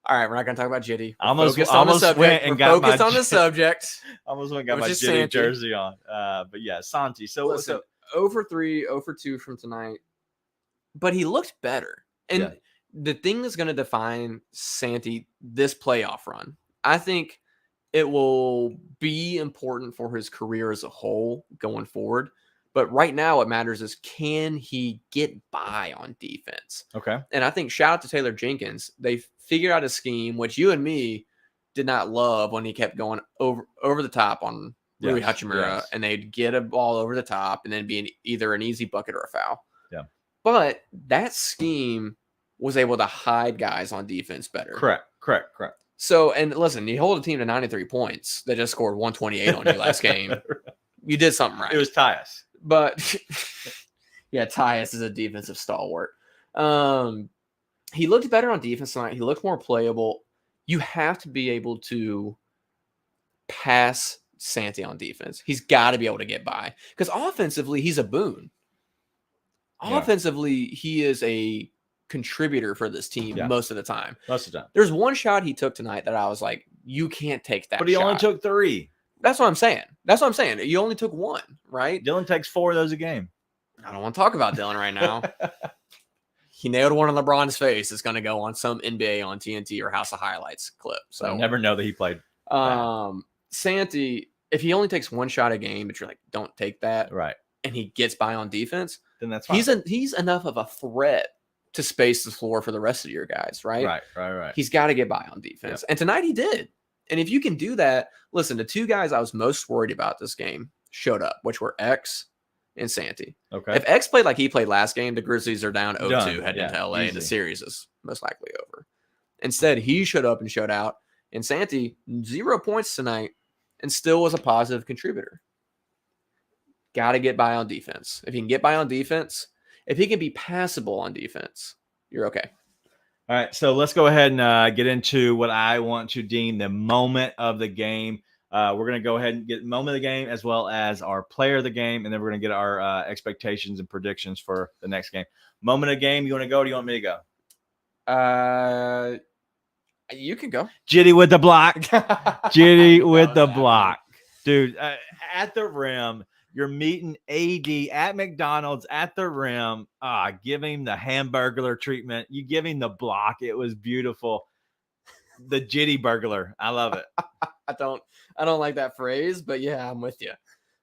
All right, we're not going to talk about Jitty. I almost went and got focused on the subject. I almost went and got my Jitty jersey on. But yeah, Santi. So listen, 0 for 3, 0 for 2 from tonight. But he looked better. And the thing that's going to define Santi this playoff run, I think it will be important for his career as a whole going forward. But right now what matters is can he get by on defense? Okay. And I think shout out to Taylor Jenkins. They figured out a scheme, which you and me did not love when he kept going over the top on Rui Hachimura, and they'd get a ball over the top and then be either an easy bucket or a foul. Yeah. But that scheme was able to hide guys on defense better. Correct. So, and listen, you hold a team to 93 points that just scored 128 on you last game. You did something right. It was Tyus. But yeah, Tyus is a defensive stalwart. He looked better on defense tonight. He looked more playable. You have to be able to pass Santi on defense. He's got to be able to get by because offensively, he's a boon. Offensively, he is a contributor for this team most of the time. Most of the time. There's one shot he took tonight that I was like, you can't take that. But he only took 3. That's what I'm saying. You only took 1, right? Dylan takes 4 of those a game. I don't want to talk about Dylan right now. He nailed one on LeBron's face. It's going to go on some NBA on TNT or House of Highlights clip. So I never know that he played. Santi, if he only takes 1 shot a game, but you're like, don't take that. Right. And he gets by on defense, then that's fine. He's enough of a threat to space the floor for the rest of your guys, right? Right. He's got to get by on defense. And tonight he did. And if you can do that, listen, the 2 guys I was most worried about this game showed up, which were X and Santi. Okay. If X played like he played last game, the Grizzlies are down 0-2 heading into LA, easy. and the series is most likely over. Instead, he showed up and showed out. And Santi, 0 points tonight and still was a positive contributor. Got to get by on defense. If he can get by on defense, if he can be passable on defense, you're okay. All right, so let's go ahead and get into what I want to deem the moment of the game. We're going to go ahead and get moment of the game as well as our player of the game, and then we're going to get our expectations and predictions for the next game. Moment of the game, you want to go or do you want me to go? You can go. Jitty with the block. Jitty with the block. Dude, at the rim. You're meeting AD at McDonald's at the rim. Give him the hamburglar treatment. You give him the block. It was beautiful. The Jitty burglar. I love it. I don't like that phrase, but yeah, I'm with you.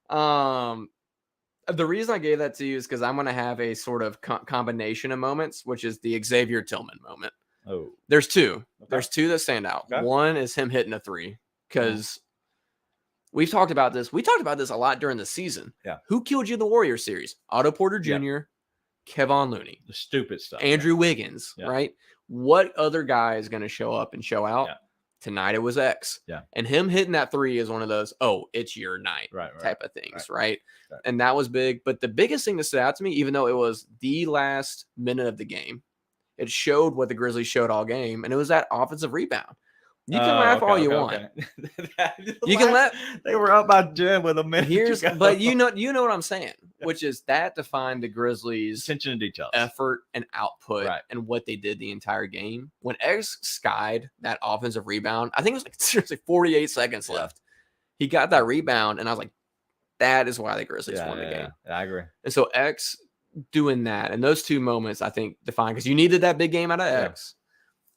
The reason I gave that to you is because I'm going to have a sort of combination of moments, which is the Xavier Tillman moment. Oh, there's 2. Okay. There's 2 that stand out. Okay. One is him hitting a 3 because we've talked about this. We talked about this a lot during the season. Yeah. Who killed you in the Warriors series? Otto Porter Jr., Kevon Looney. The stupid stuff. Andrew Wiggins, right? What other guy is going to show up and show out? Yeah. Tonight it was X. Yeah. And him hitting that 3 is one of those, oh, it's your night type of things, right? And that was big. But the biggest thing that stood out to me, even though it was the last minute of the game, it showed what the Grizzlies showed all game, and it was that offensive rebound. You can laugh all you want. You can laugh. They were up by 10 with a minute to go. But you know what I'm saying, which is that defined the Grizzlies' attention to details, effort and output, and what they did the entire game. When X skied that offensive rebound, I think it was like seriously 48 seconds left. He got that rebound, and I was like, that is why the Grizzlies won the game. I agree. And so X doing that, and those 2 moments, I think, defined, because you needed that big game out of X.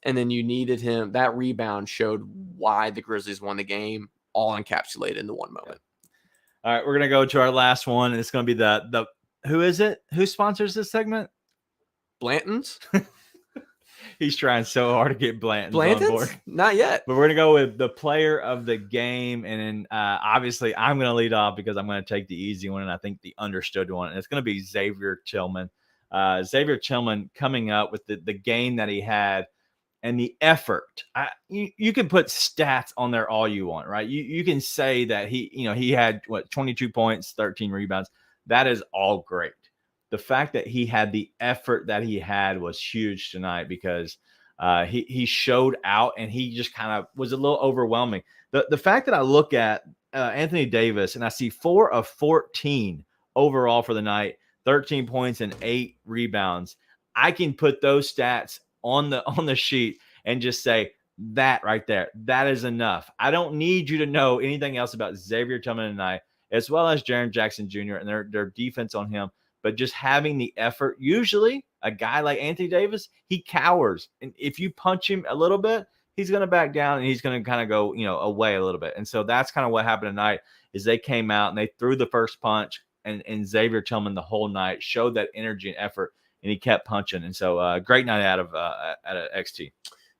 And then you needed him. That rebound showed why the Grizzlies won the game, all encapsulated into one moment. All right, we're going to go to our last one. And it's going to be the who is it? Who sponsors this segment? Blanton's. He's trying so hard to get Blanton's on board. Not yet. But we're going to go with the player of the game. And then obviously I'm going to lead off because I'm going to take the easy one. And I think the understood one. And it's going to be Xavier Tillman. Xavier Tillman coming up with the game that he had. And the effort, you can put stats on there all you want, right? You can say that he had 22 points, 13 rebounds. That is all great. The fact that he had the effort that he had was huge tonight because he showed out and he just kind of was a little overwhelming. The fact that I look at Anthony Davis and I see 4 of 14 overall for the night, 13 points and 8 rebounds. I can put those stats on the sheet and just say that right there, that is enough. I don't need you to know anything else about Xavier Tillman tonight, as well as Jaren Jackson Jr. and their defense on him, but just having the effort. Usually a guy like Anthony Davis, he cowers, and if you punch him a little bit, he's going to back down and he's going to kind of go away a little bit. And so that's kind of what happened tonight is they came out and they threw the first punch, and Xavier Tillman the whole night showed that energy and effort. And he kept punching. And so great night out of XT.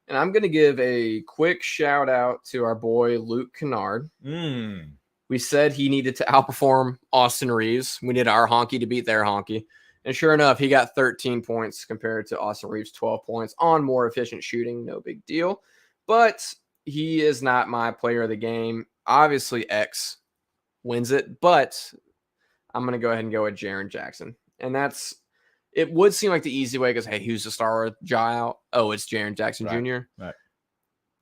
And I'm going to give a quick shout out to our boy, Luke Kennard. We said he needed to outperform Austin Reeves. We needed our honky to beat their honky. And sure enough, he got 13 points compared to Austin Reeves' 12 points on more efficient shooting. No big deal. But he is not my player of the game. Obviously, X wins it. But I'm going to go ahead and go with Jaren Jackson. And it would seem like the easy way because, hey, who's the star with Ja out? Oh, it's Jaren Jackson Jr. Right.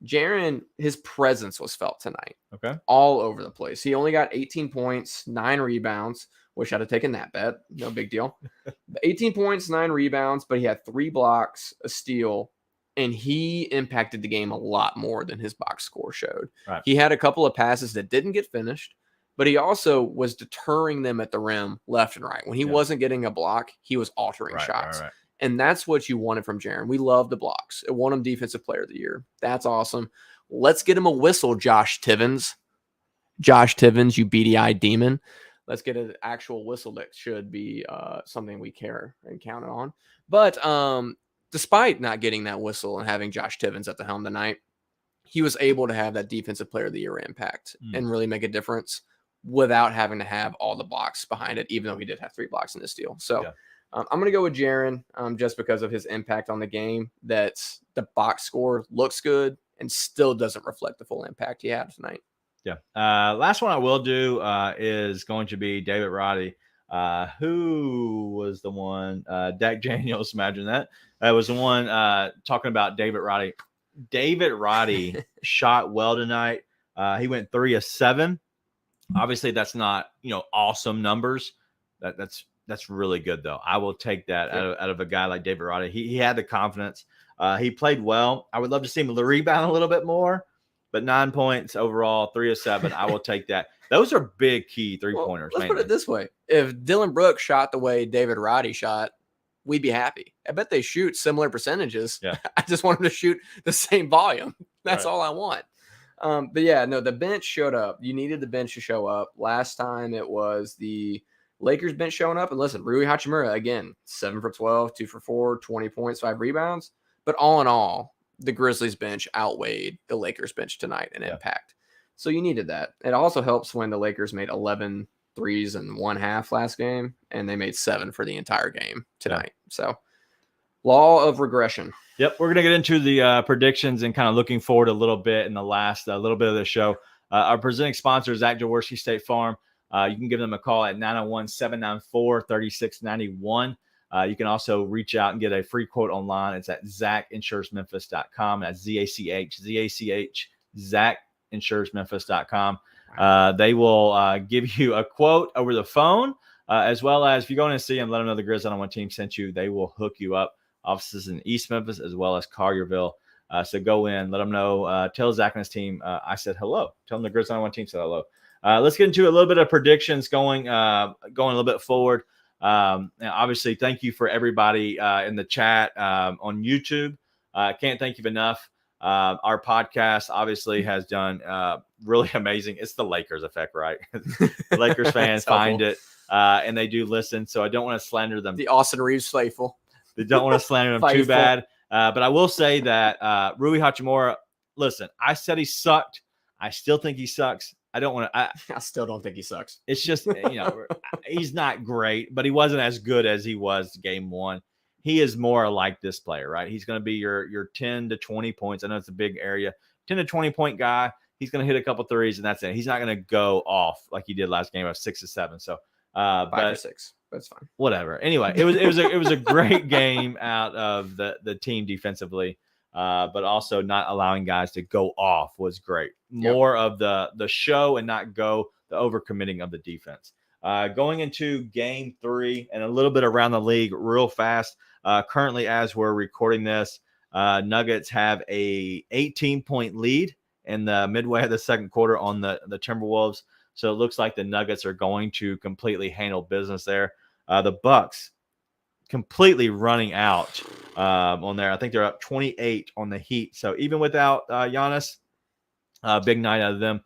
Jaren, his presence was felt tonight. Okay. All over the place. He only got 18 points, 9 rebounds. Wish I'd have taken that bet. No big deal. 18 points, 9 rebounds, but he had 3 blocks, a steal, and he impacted the game a lot more than his box score showed. Right. He had a couple of passes that didn't get finished, but he also was deterring them at the rim left and right. When he wasn't getting a block, he was altering shots. Right. And that's what you wanted from Jaren. We love the blocks. It won him Defensive Player of the Year. That's awesome. Let's get him a whistle, Josh Tivins. Josh Tivins, you beady-eyed demon. Let's get an actual whistle that should be something we care and count on. But despite not getting that whistle and having Josh Tivins at the helm tonight, he was able to have that Defensive Player of the Year impact and really make a difference without having to have all the blocks behind it, even though he did have 3 blocks in this deal. So I'm going to go with Jaren just because of his impact on the game, that the box score looks good and still doesn't reflect the full impact he had tonight. Yeah. Last one I will do is going to be David Roddy. Who was the one? Dak Daniels, imagine that. Was the one talking about David Roddy. David Roddy shot well tonight. He went 3 of 7. Obviously, that's not awesome numbers. That's really good though. I will take that out of a guy like David Roddy. He had the confidence. He played well. I would love to see him rebound a little bit more, but 9 points overall, 3 of 7. I will take that. Those are big key 3-pointers. Let's put it this way: if Dylan Brooks shot the way David Roddy shot, we'd be happy. I bet they shoot similar percentages. Yeah. I just want them to shoot the same volume. That's all I want. But yeah, no, the bench showed up. You needed the bench to show up. Last time it was the Lakers bench showing up. And listen, Rui Hachimura, again, 7 for 12, 2 for 4, 20 points, 5 rebounds. But all in all, the Grizzlies bench outweighed the Lakers bench tonight in impact. So you needed that. It also helps when the Lakers made 11 threes in one half last game, and they made 7 for the entire game tonight. So Law of regression. Yep, we're going to get into the predictions and kind of looking forward a little bit in the last little bit of the show. Our presenting sponsor is Zach Jaworski State Farm. You can give them a call at 901-794-3691. You can also reach out and get a free quote online. It's at ZachInsuresMemphis.com. That's Z-A-C-H, ZachInsuresMemphis.com. They will give you a quote over the phone, as well as if you go in and see them, let them know the Grizz 901 team sent you. They will hook you up. Offices in East Memphis as well as Collierville. So go in, let them know. Tell Zach and his team I said hello. Tell them the Grizz 901 team said hello. Let's get into a little bit of predictions going a little bit forward. Obviously, thank you for everybody in the chat on YouTube. Can't thank you enough. Our podcast obviously has done really amazing. It's the Lakers effect, right? The Lakers fans find it and they do listen. So I don't want to slander them. The Austin Reeves faithful. They don't want to slander them too bad. But I will say that Rui Hachimura, listen, I said he sucked. I still think he sucks. I still don't think he sucks. It's just, he's not great, but he wasn't as good as he was game one. He is more like this player, right? He's going to be your 10 to 20 points. I know it's a big area. 10 to 20 point guy. He's going to hit a couple threes, and that's it. He's not going to go off like he did last game of 6 or 7. So 5 or 6. That's fine. Whatever. Anyway, it was a great game out of the team defensively, but also not allowing guys to go off was great. More of the show and not go the overcommitting of the defense. Going into game 3 and a little bit around the league real fast. Currently, as we're recording this, Nuggets have a 18-point lead in the midway of the second quarter on the Timberwolves. So it looks like the Nuggets are going to completely handle business there. The Bucks completely running out on there. I think they're up 28 on the Heat. So even without Giannis, big night out of them.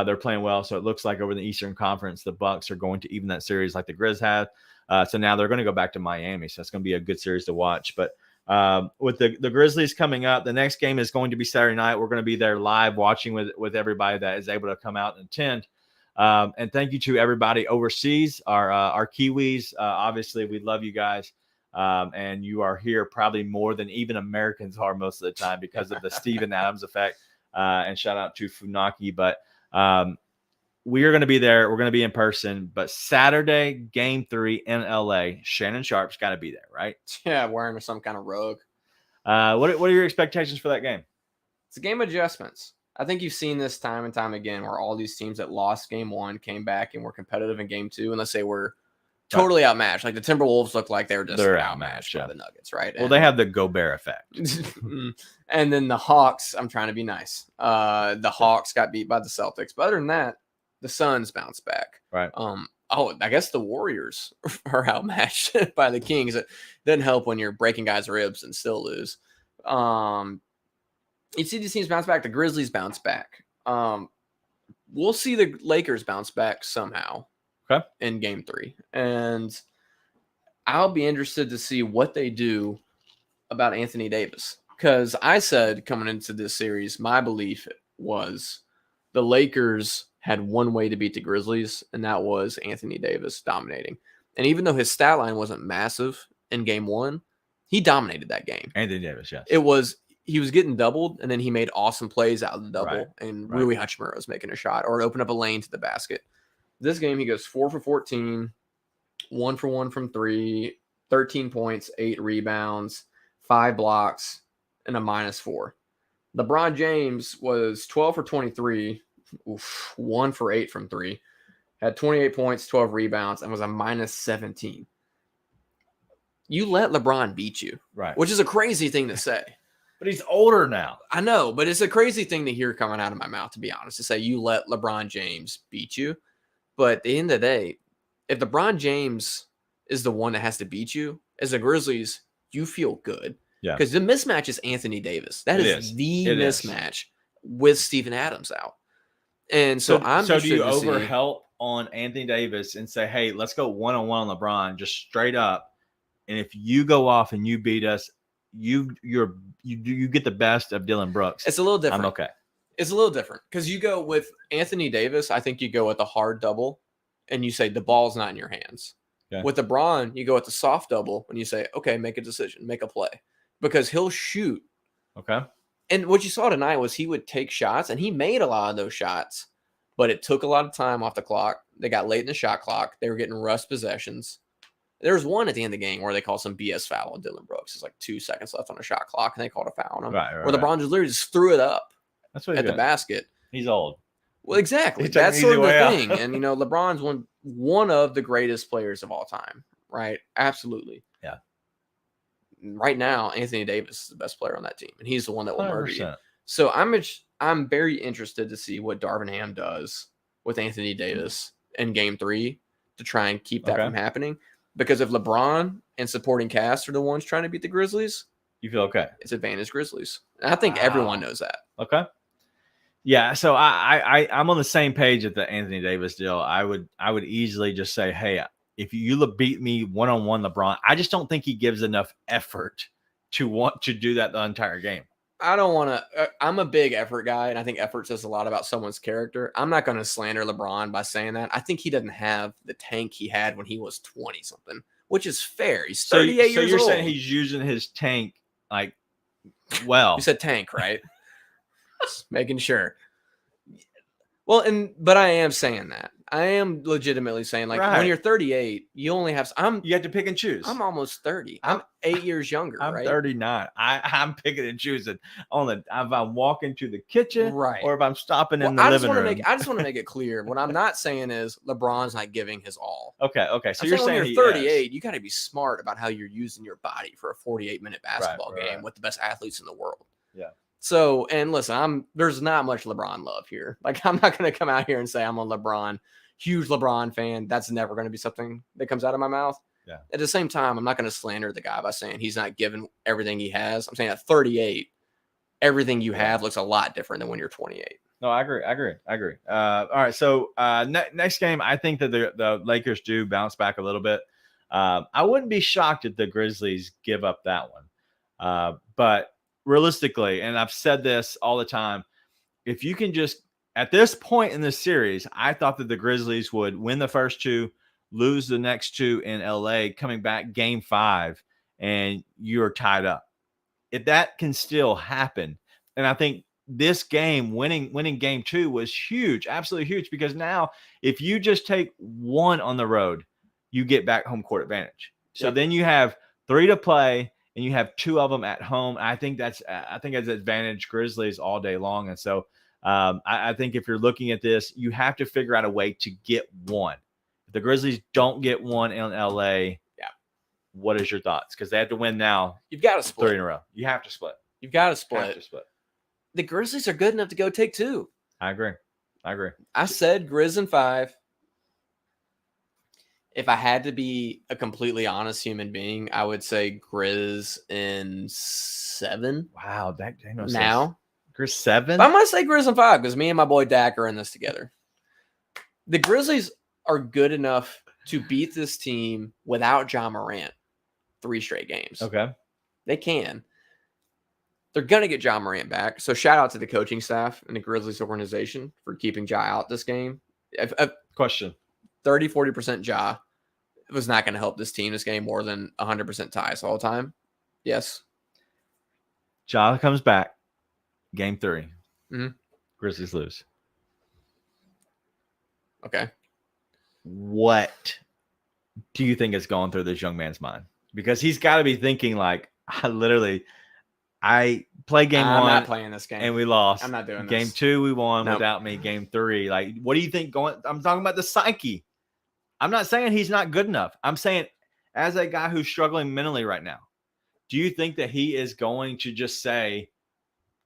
They're playing well. So it looks like over the Eastern Conference, the Bucks are going to even that series like the Grizz have. So now they're going to go back to Miami. So it's going to be a good series to watch. But with the Grizzlies coming up, the next game is going to be Saturday night. We're going to be there live watching with everybody that is able to come out and attend. And thank you to everybody overseas, our Kiwis. Obviously, we love you guys. And you are here probably more than even Americans are most of the time because of the Steven Adams effect. And shout out to Funaki. But we are going to be there. We're going to be in person. But Saturday, game 3 in LA, Shannon Sharp's got to be there, right? Yeah, wearing some kind of rug. What are your expectations for that game? It's a game of adjustments. I think you've seen this time and time again where all these teams that lost game 1 came back and were competitive in game 2. And let's say we're totally outmatched. Like the Timberwolves look like they're outmatched by the Nuggets, right? Well, they have the Gobert effect. And then the Hawks, I'm trying to be nice. The Hawks got beat by the Celtics. But other than that, the Suns bounced back. Right. I guess the Warriors are outmatched by the Kings. It doesn't help when you're breaking guys' ribs and still lose. You see these teams bounce back. The Grizzlies bounce back. We'll see the Lakers bounce back somehow in game 3. And I'll be interested to see what they do about Anthony Davis. Because I said coming into this series, my belief was the Lakers had one way to beat the Grizzlies, and that was Anthony Davis dominating. And even though his stat line wasn't massive in game 1, he dominated that game. Anthony Davis, yes. He was getting doubled, and then he made awesome plays out of the double, and Rui Hachimura was making a shot or open up a lane to the basket. This game, he goes 4 for 14, 1 for 1 from 3, 13 points, 8 rebounds, 5 blocks, and a -4. LeBron James was 12 for 23, 1 for 8 from 3, had 28 points, 12 rebounds, and was a -17. You let LeBron beat you, right? Which is a crazy thing to say. But he's older now. I know, but it's a crazy thing to hear coming out of my mouth, to be honest, to say you let LeBron James beat you. But at the end of the day, if LeBron James is the one that has to beat you, as the Grizzlies, you feel good. Yeah. Because the mismatch is Anthony Davis. That is the mismatch with Steven Adams out. And so I'm so do you overhelp on Anthony Davis and say, hey, let's go one-on-one on LeBron, just straight up. And if you go off and you beat us, you get the best of Dylan Brooks. It's a little different. I'm okay. It's a little different because you go with Anthony Davis. I think you go with a hard double and you say the ball's not in your hands. Okay. With LeBron, you go with the soft double and you say, okay, make a decision, make a play. because he'll shoot. Okay. And what you saw tonight was he would take shots, and he made a lot of those shots, but it took a lot of time off the clock. They got late in the shot clock. They were getting rust possessions. There was one at the end of the game where they called some BS foul on Dylan Brooks. It's like 2 seconds left on the shot clock, and they called a foul on him. Where LeBron just literally just threw it up That's what at the basket. He's old. Well, exactly. He took That's an sort of easy the way out. thing. And, LeBron's one of the greatest players of all time, right? Absolutely. Yeah. Right now, Anthony Davis is the best player on that team, and he's the one that will murder you. 100%. So I'm very interested to see what Darvin Ham does with Anthony Davis in Game 3 to try and keep that from happening. Because if LeBron and supporting cast are the ones trying to beat the Grizzlies, You feel okay? it's advantage Grizzlies. And I think everyone knows that. Okay. Yeah, so I'm on the same page at the Anthony Davis deal. I would easily just say, hey, if you beat me one-on-one, LeBron, I just don't think he gives enough effort to want to do that the entire game. I don't want to. I'm a big effort guy, and I think effort says a lot about someone's character. I'm not going to slander LeBron by saying that. I think he doesn't have the tank he had when he was 20 something, which is fair. He's 38 years old. So you're saying he's using his tank like well? You said tank, right? Just making sure. Well, but I am saying that. I am legitimately saying, like, when you're 38, you only have. You have to pick and choose. I'm almost 30. I'm 8 years younger. I'm right? 39. I'm picking and choosing if I'm walking to the kitchen, right, or if I'm stopping in the living room. I just want to make it clear. What I'm not saying is LeBron's not giving his all. Okay. So you're saying when you're 38, you got to be smart about how you're using your body for a 48-minute basketball game with the best athletes in the world. Yeah. So, and listen, there's not much LeBron love here. Like, I'm not going to come out here and say I'm a huge LeBron fan. That's never going to be something that comes out of my mouth. Yeah. At the same time, I'm not going to slander the guy by saying he's not giving everything he has. I'm saying at 38, everything you have looks a lot different than when you're 28. No, I agree. All right. So next game, I think that the Lakers do bounce back a little bit. I wouldn't be shocked if the Grizzlies give up that one. But realistically, and I've said this all the time, if you can just, at this point in this series, I thought that the Grizzlies would win the first two, lose the next two in LA, coming back Game 5, and you're tied up. If that can still happen, and I think this game, winning Game 2 was huge, absolutely huge, because now if you just take one on the road, you get back home court advantage. So then you have 3 to play, and you have 2 of them at home. I think that's advantage Grizzlies all day long. And so I think if you're looking at this, you have to figure out a way to get one. If the Grizzlies don't get one in LA, what is your thoughts? Because they have to win now. You've got to split 3 in a row. You have to split. You've got to split. The Grizzlies are good enough to go take 2. I agree. I said Grizz in 5. If I had to be a completely honest human being, I would say Grizz in 7. Wow, that now. Grizz 7? But I'm going to say Grizz in 5 because me and my boy Dak are in this together. The Grizzlies are good enough to beat this team without Ja Morant 3 straight games. Okay. They can. They're going to get Ja Morant back. So shout out to the coaching staff and the Grizzlies organization for keeping Ja out this game. Question. 30, 40% Ja was not going to help this team this game more than 100% ties all the time. Yes. Ja comes back. Game 3. Mm-hmm. Grizzlies lose. Okay. What do you think is going through this young man's mind? Because he's got to be thinking like, I played game 1. I'm not playing this game. And we lost. I'm not doing this. Game 2, we won Nope. without me. Game 3. Like, what do you think I'm talking about the psyche. I'm not saying he's not good enough. I'm saying as a guy who's struggling mentally right now, do you think that he is going to just say,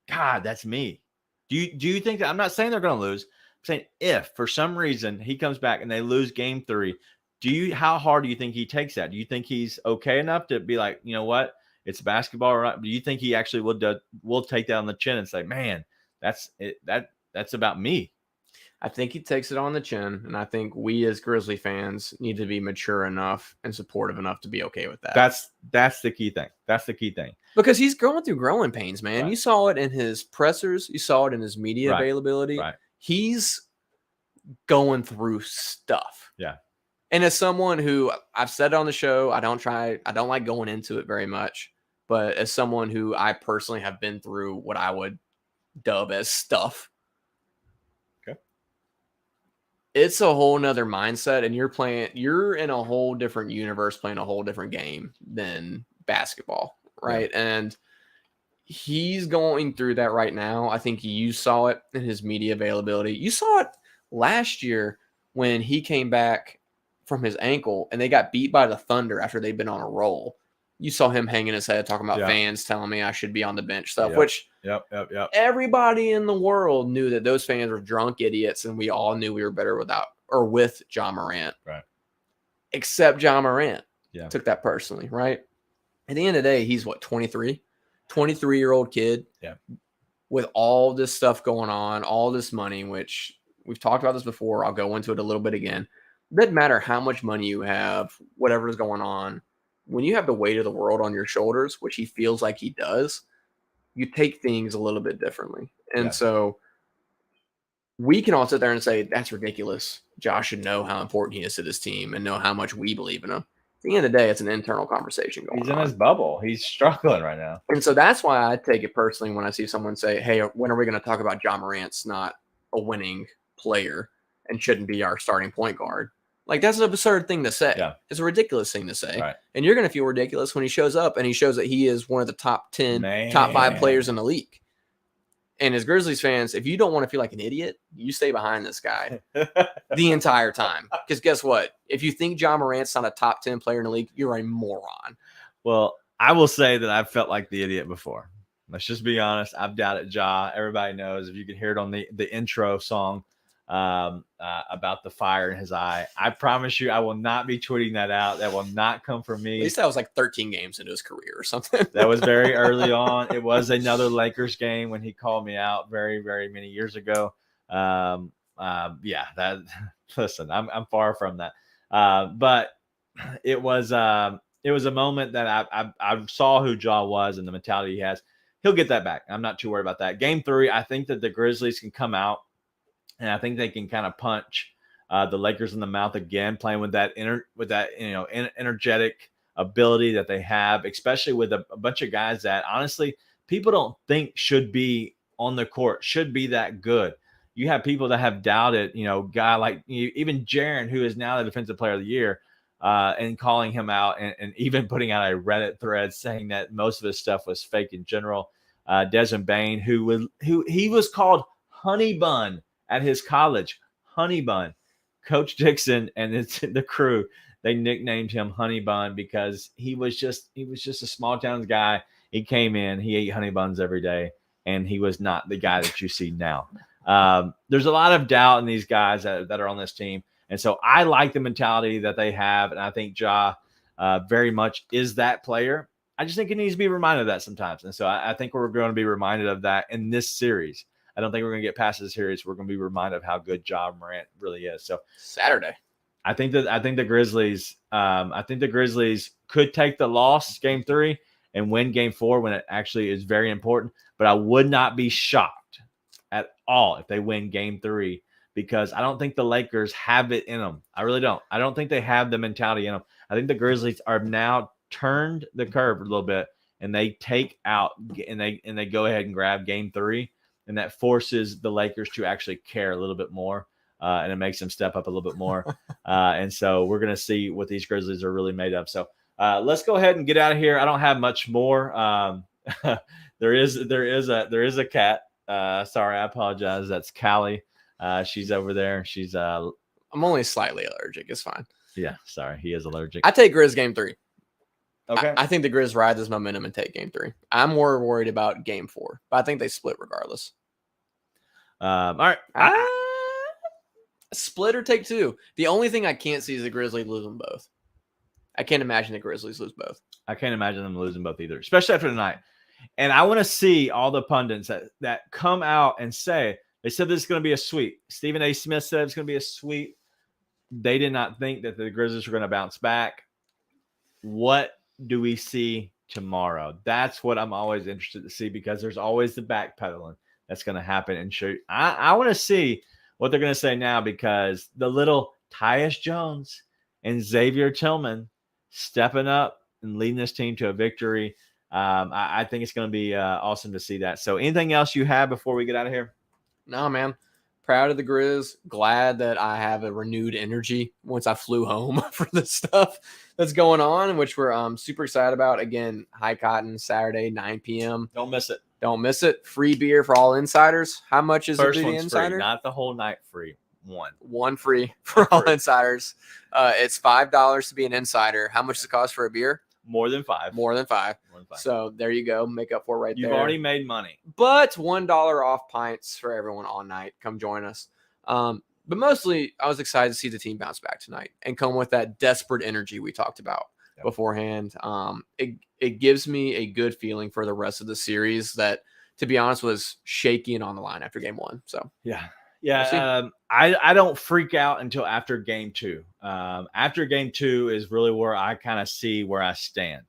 God, that's me? Do you think that, I'm not saying they're going to lose. I'm saying if for some reason he comes back and they lose Game 3, how hard do you think he takes that? Do you think he's okay enough to be like, you know what? It's basketball, right? Do you think he actually will take that on the chin and say, man, that's it. That's about me? I think he takes it on the chin, and I think we as Grizzly fans need to be mature enough and supportive enough to be okay with that. That's the key thing. That's the key thing. Because he's going through growing pains, man. Right. You saw it in his pressers. You saw it in his media availability. Right. He's going through stuff. Yeah. And as someone who I've said it on the show, I don't like going into it very much. but as someone who I personally have been through what I would dub as stuff. Okay. It's a whole nother mindset, and you're in a whole different universe playing a whole different game than basketball, right? Yeah. And he's going through that right now. I think you saw it in his media availability. You saw it last year when he came back from his ankle and they got beat by the Thunder after they'd been on a roll. You saw him hanging his head talking about fans telling me I should be on the bench stuff, which everybody in the world knew that those fans were drunk idiots, and we all knew we were better with John Morant. Right. Except John Morant took that personally, right? At the end of the day, he's what, 23-year-old kid with all this stuff going on, all this money, which we've talked about this before. I'll go into it a little bit again. It doesn't matter how much money you have, whatever is going on. When you have the weight of the world on your shoulders, which he feels like he does, you take things a little bit differently. And so we can all sit there and say, that's ridiculous. Josh should know how important he is to this team and know how much we believe in him. At the end of the day, it's an internal conversation going on. He's in his bubble. He's struggling right now. And so that's why I take it personally when I see someone say, hey, when are we going to talk about John Morant's not a winning player and shouldn't be our starting point guard? Like, that's an absurd thing to say. Yeah. It's a ridiculous thing to say. Right. And you're going to feel ridiculous when he shows up and he shows that he is one of the top 10, top 5 players in the league. And as Grizzlies fans, if you don't want to feel like an idiot, you stay behind this guy the entire time. Because guess what? If you think John Morant's not a top 10 player in the league, you're a moron. Well, I will say that I've felt like the idiot before. Let's just be honest. I've doubted Ja. Everybody knows. If you could hear it on the intro song about the fire in his eye, I promise you I will not be tweeting that out. That will not come from me. At least that was like 13 games into his career or something. That was very early on. It was another Lakers game when he called me out very, very many years ago. Listen, I'm far from that. But it was a moment that I saw who Ja was and the mentality he has. He'll get that back. I'm not too worried about that. Game 3, I think that the Grizzlies can come out, and I think they can kind of punch the Lakers in the mouth again, playing with that energetic ability that they have, especially with a bunch of guys that honestly people don't think should be on the court, should be that good. You have people that have doubted, guy like even Jaren, who is now the Defensive Player of the Year, and calling him out and even putting out a Reddit thread saying that most of his stuff was fake in general. Desmond Bain, who he was called Honey Bun at his college, Honey Bun. Coach Dixon and the crew, they nicknamed him Honey Bun because he was just a small town guy. He came in, he ate honey buns every day, and he was not the guy that you see now. There's a lot of doubt in these guys that are on this team. And so I like the mentality that they have, and I think Ja very much is that player. I just think he needs to be reminded of that sometimes. And so I think we're going to be reminded of that in this series. I don't think we're going to get past this series. We're going to be reminded of how good Ja Morant really is. So Saturday, I think the Grizzlies could take the loss game 3 and win game 4 when it actually is very important. But I would not be shocked at all if they win game 3, because I don't think the Lakers have it in them. I really don't. I don't think they have the mentality in them. I think the Grizzlies are now turned the curve a little bit, and they take out and they go ahead and grab game 3, and that forces the Lakers to actually care a little bit more, and it makes them step up a little bit more. And so we're going to see what these Grizzlies are really made of. So let's go ahead and get out of here. I don't have much more. There is a cat. Sorry, I apologize. That's Callie. She's over there. She's I'm only slightly allergic. It's fine. Yeah, sorry. He is allergic. I take Grizz game 3. Okay. I think the Grizz ride this momentum and take game 3. I'm more worried about game 4, but I think they split regardless. All right. Split or take 2. The only thing I can't see is the Grizzlies lose them both. I can't imagine the Grizzlies lose both. I can't imagine them losing both either, especially after tonight. And I want to see all the pundits that come out and say, they said this is going to be a sweep. Stephen A. Smith said it's going to be a sweep. They did not think that the Grizzlies were going to bounce back. What do we see tomorrow? That's what I'm always interested to see, because there's always the backpedaling that's going to happen. And sure, I want to see what they're going to say now, because the little Tyus Jones and Xavier Tillman stepping up and leading this team to a victory. I think it's going to be awesome to see that. So anything else you have before we get out of here? No, man. Proud of the Grizz. Glad that I have a renewed energy once I flew home for the stuff that's going on, which we're super excited about. Again, High Cotton, Saturday, 9 p.m. Don't miss it. Don't miss it. Free beer for all insiders. How much is First it to the one's insider? free, not the whole night free. One free for all insiders. It's $5 to be an insider. How much does it cost for a beer? More than five. More than five. So there you go. Make up for it You've there. already made money. But $1 off pints for everyone all night. Come join us. But mostly, I was excited to see the team bounce back tonight and come with that desperate energy we talked about beforehand. It gives me a good feeling for the rest of the series that, to be honest, was shaky and on the line after game one. So yeah. I don't freak out until after game two. After game two is really where I kind of see where I stand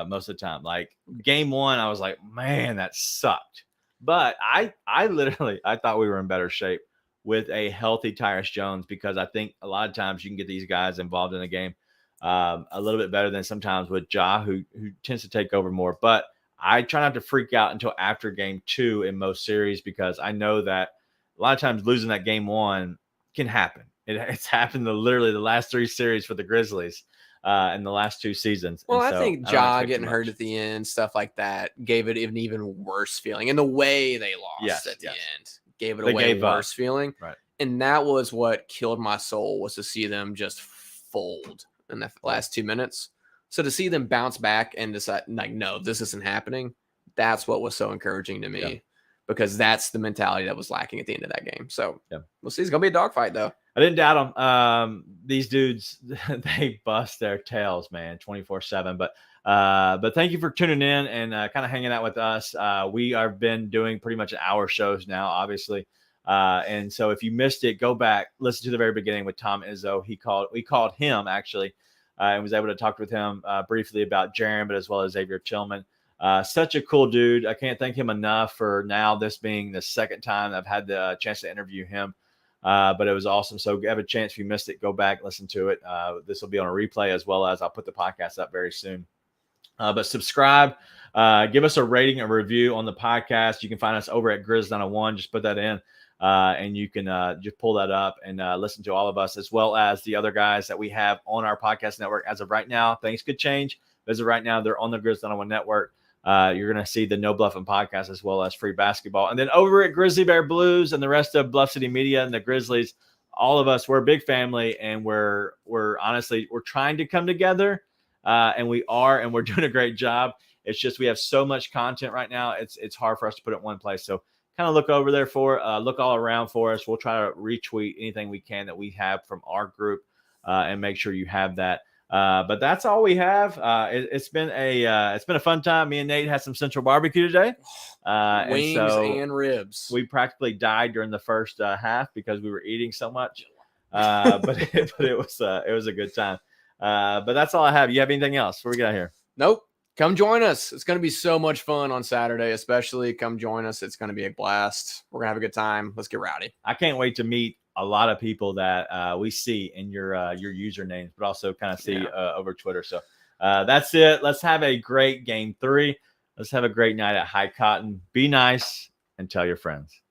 most of the time. Like game one, I was like, man, that sucked. But I thought we were in better shape with a healthy Tyrus Jones, because I think a lot of times you can get these guys involved in a game a little bit better than sometimes with Ja, who tends to take over more. But I try not to freak out until after game two in most series, because I know that a lot of times losing that game one can happen. It's happened to literally the last three series for the Grizzlies in the last two seasons. Well, and I think Ja getting hurt at the end, stuff like that, gave it an even worse feeling. And the way they lost at the end gave it a way worse feeling. Right. And that was what killed my soul, was to see them just fold in the last 2 minutes. So to see them bounce back and decide, like, no, this isn't happening, that's what was so encouraging to me. Yeah. Because that's the mentality that was lacking at the end of that game. So we'll see. It's going to be a dogfight, though. I didn't doubt them. These dudes, they bust their tails, man, 24/7. But thank you for tuning in and kind of hanging out with us. We have been doing pretty much hour shows now, obviously. And so if you missed it, go back, listen to the very beginning with Tom Izzo. We called him, actually, and was able to talk with him briefly about Jaron, but as well as Xavier Tillman. Such a cool dude. I can't thank him enough for now this being the second time I've had the chance to interview him. But it was awesome. So have a chance. If you missed it, go back, listen to it. This will be on a replay, as well as I'll put the podcast up very soon. But subscribe, give us a rating and review on the podcast. You can find us over at Grizz 901. Just put that in, and you can just pull that up and listen to all of us, as well as the other guys that we have on our podcast network. As of right now, things could change. As of right now, they're on the Grizz 901 network. You're going to see the No Bluffing podcast, as well as Free Basketball. And then over at Grizzly Bear Blues and the rest of Bluff City Media and the Grizzlies, all of us, we're a big family, and we're honestly, we're trying to come together, and we are, and we're doing a great job. It's just we have so much content right now. It's hard for us to put it in one place. So kind of look over there look all around for us. We'll try to retweet anything we can that we have from our group, and make sure you have that. But that's all we have. It's been a fun time. Me and Nate had some Central Barbecue today. Wings and ribs. We practically died during the first half because we were eating so much. But it was a good time. But that's all I have. You have anything else before we get out here? Nope. Come join us. It's going to be so much fun on Saturday, especially. Come join us. It's going to be a blast. We're going to have a good time. Let's get rowdy. I can't wait to meet a lot of people that we see in your usernames, but also kind of see over Twitter. So that's it. Let's have a great game 3. Let's have a great night at High Cotton. Be nice and tell your friends.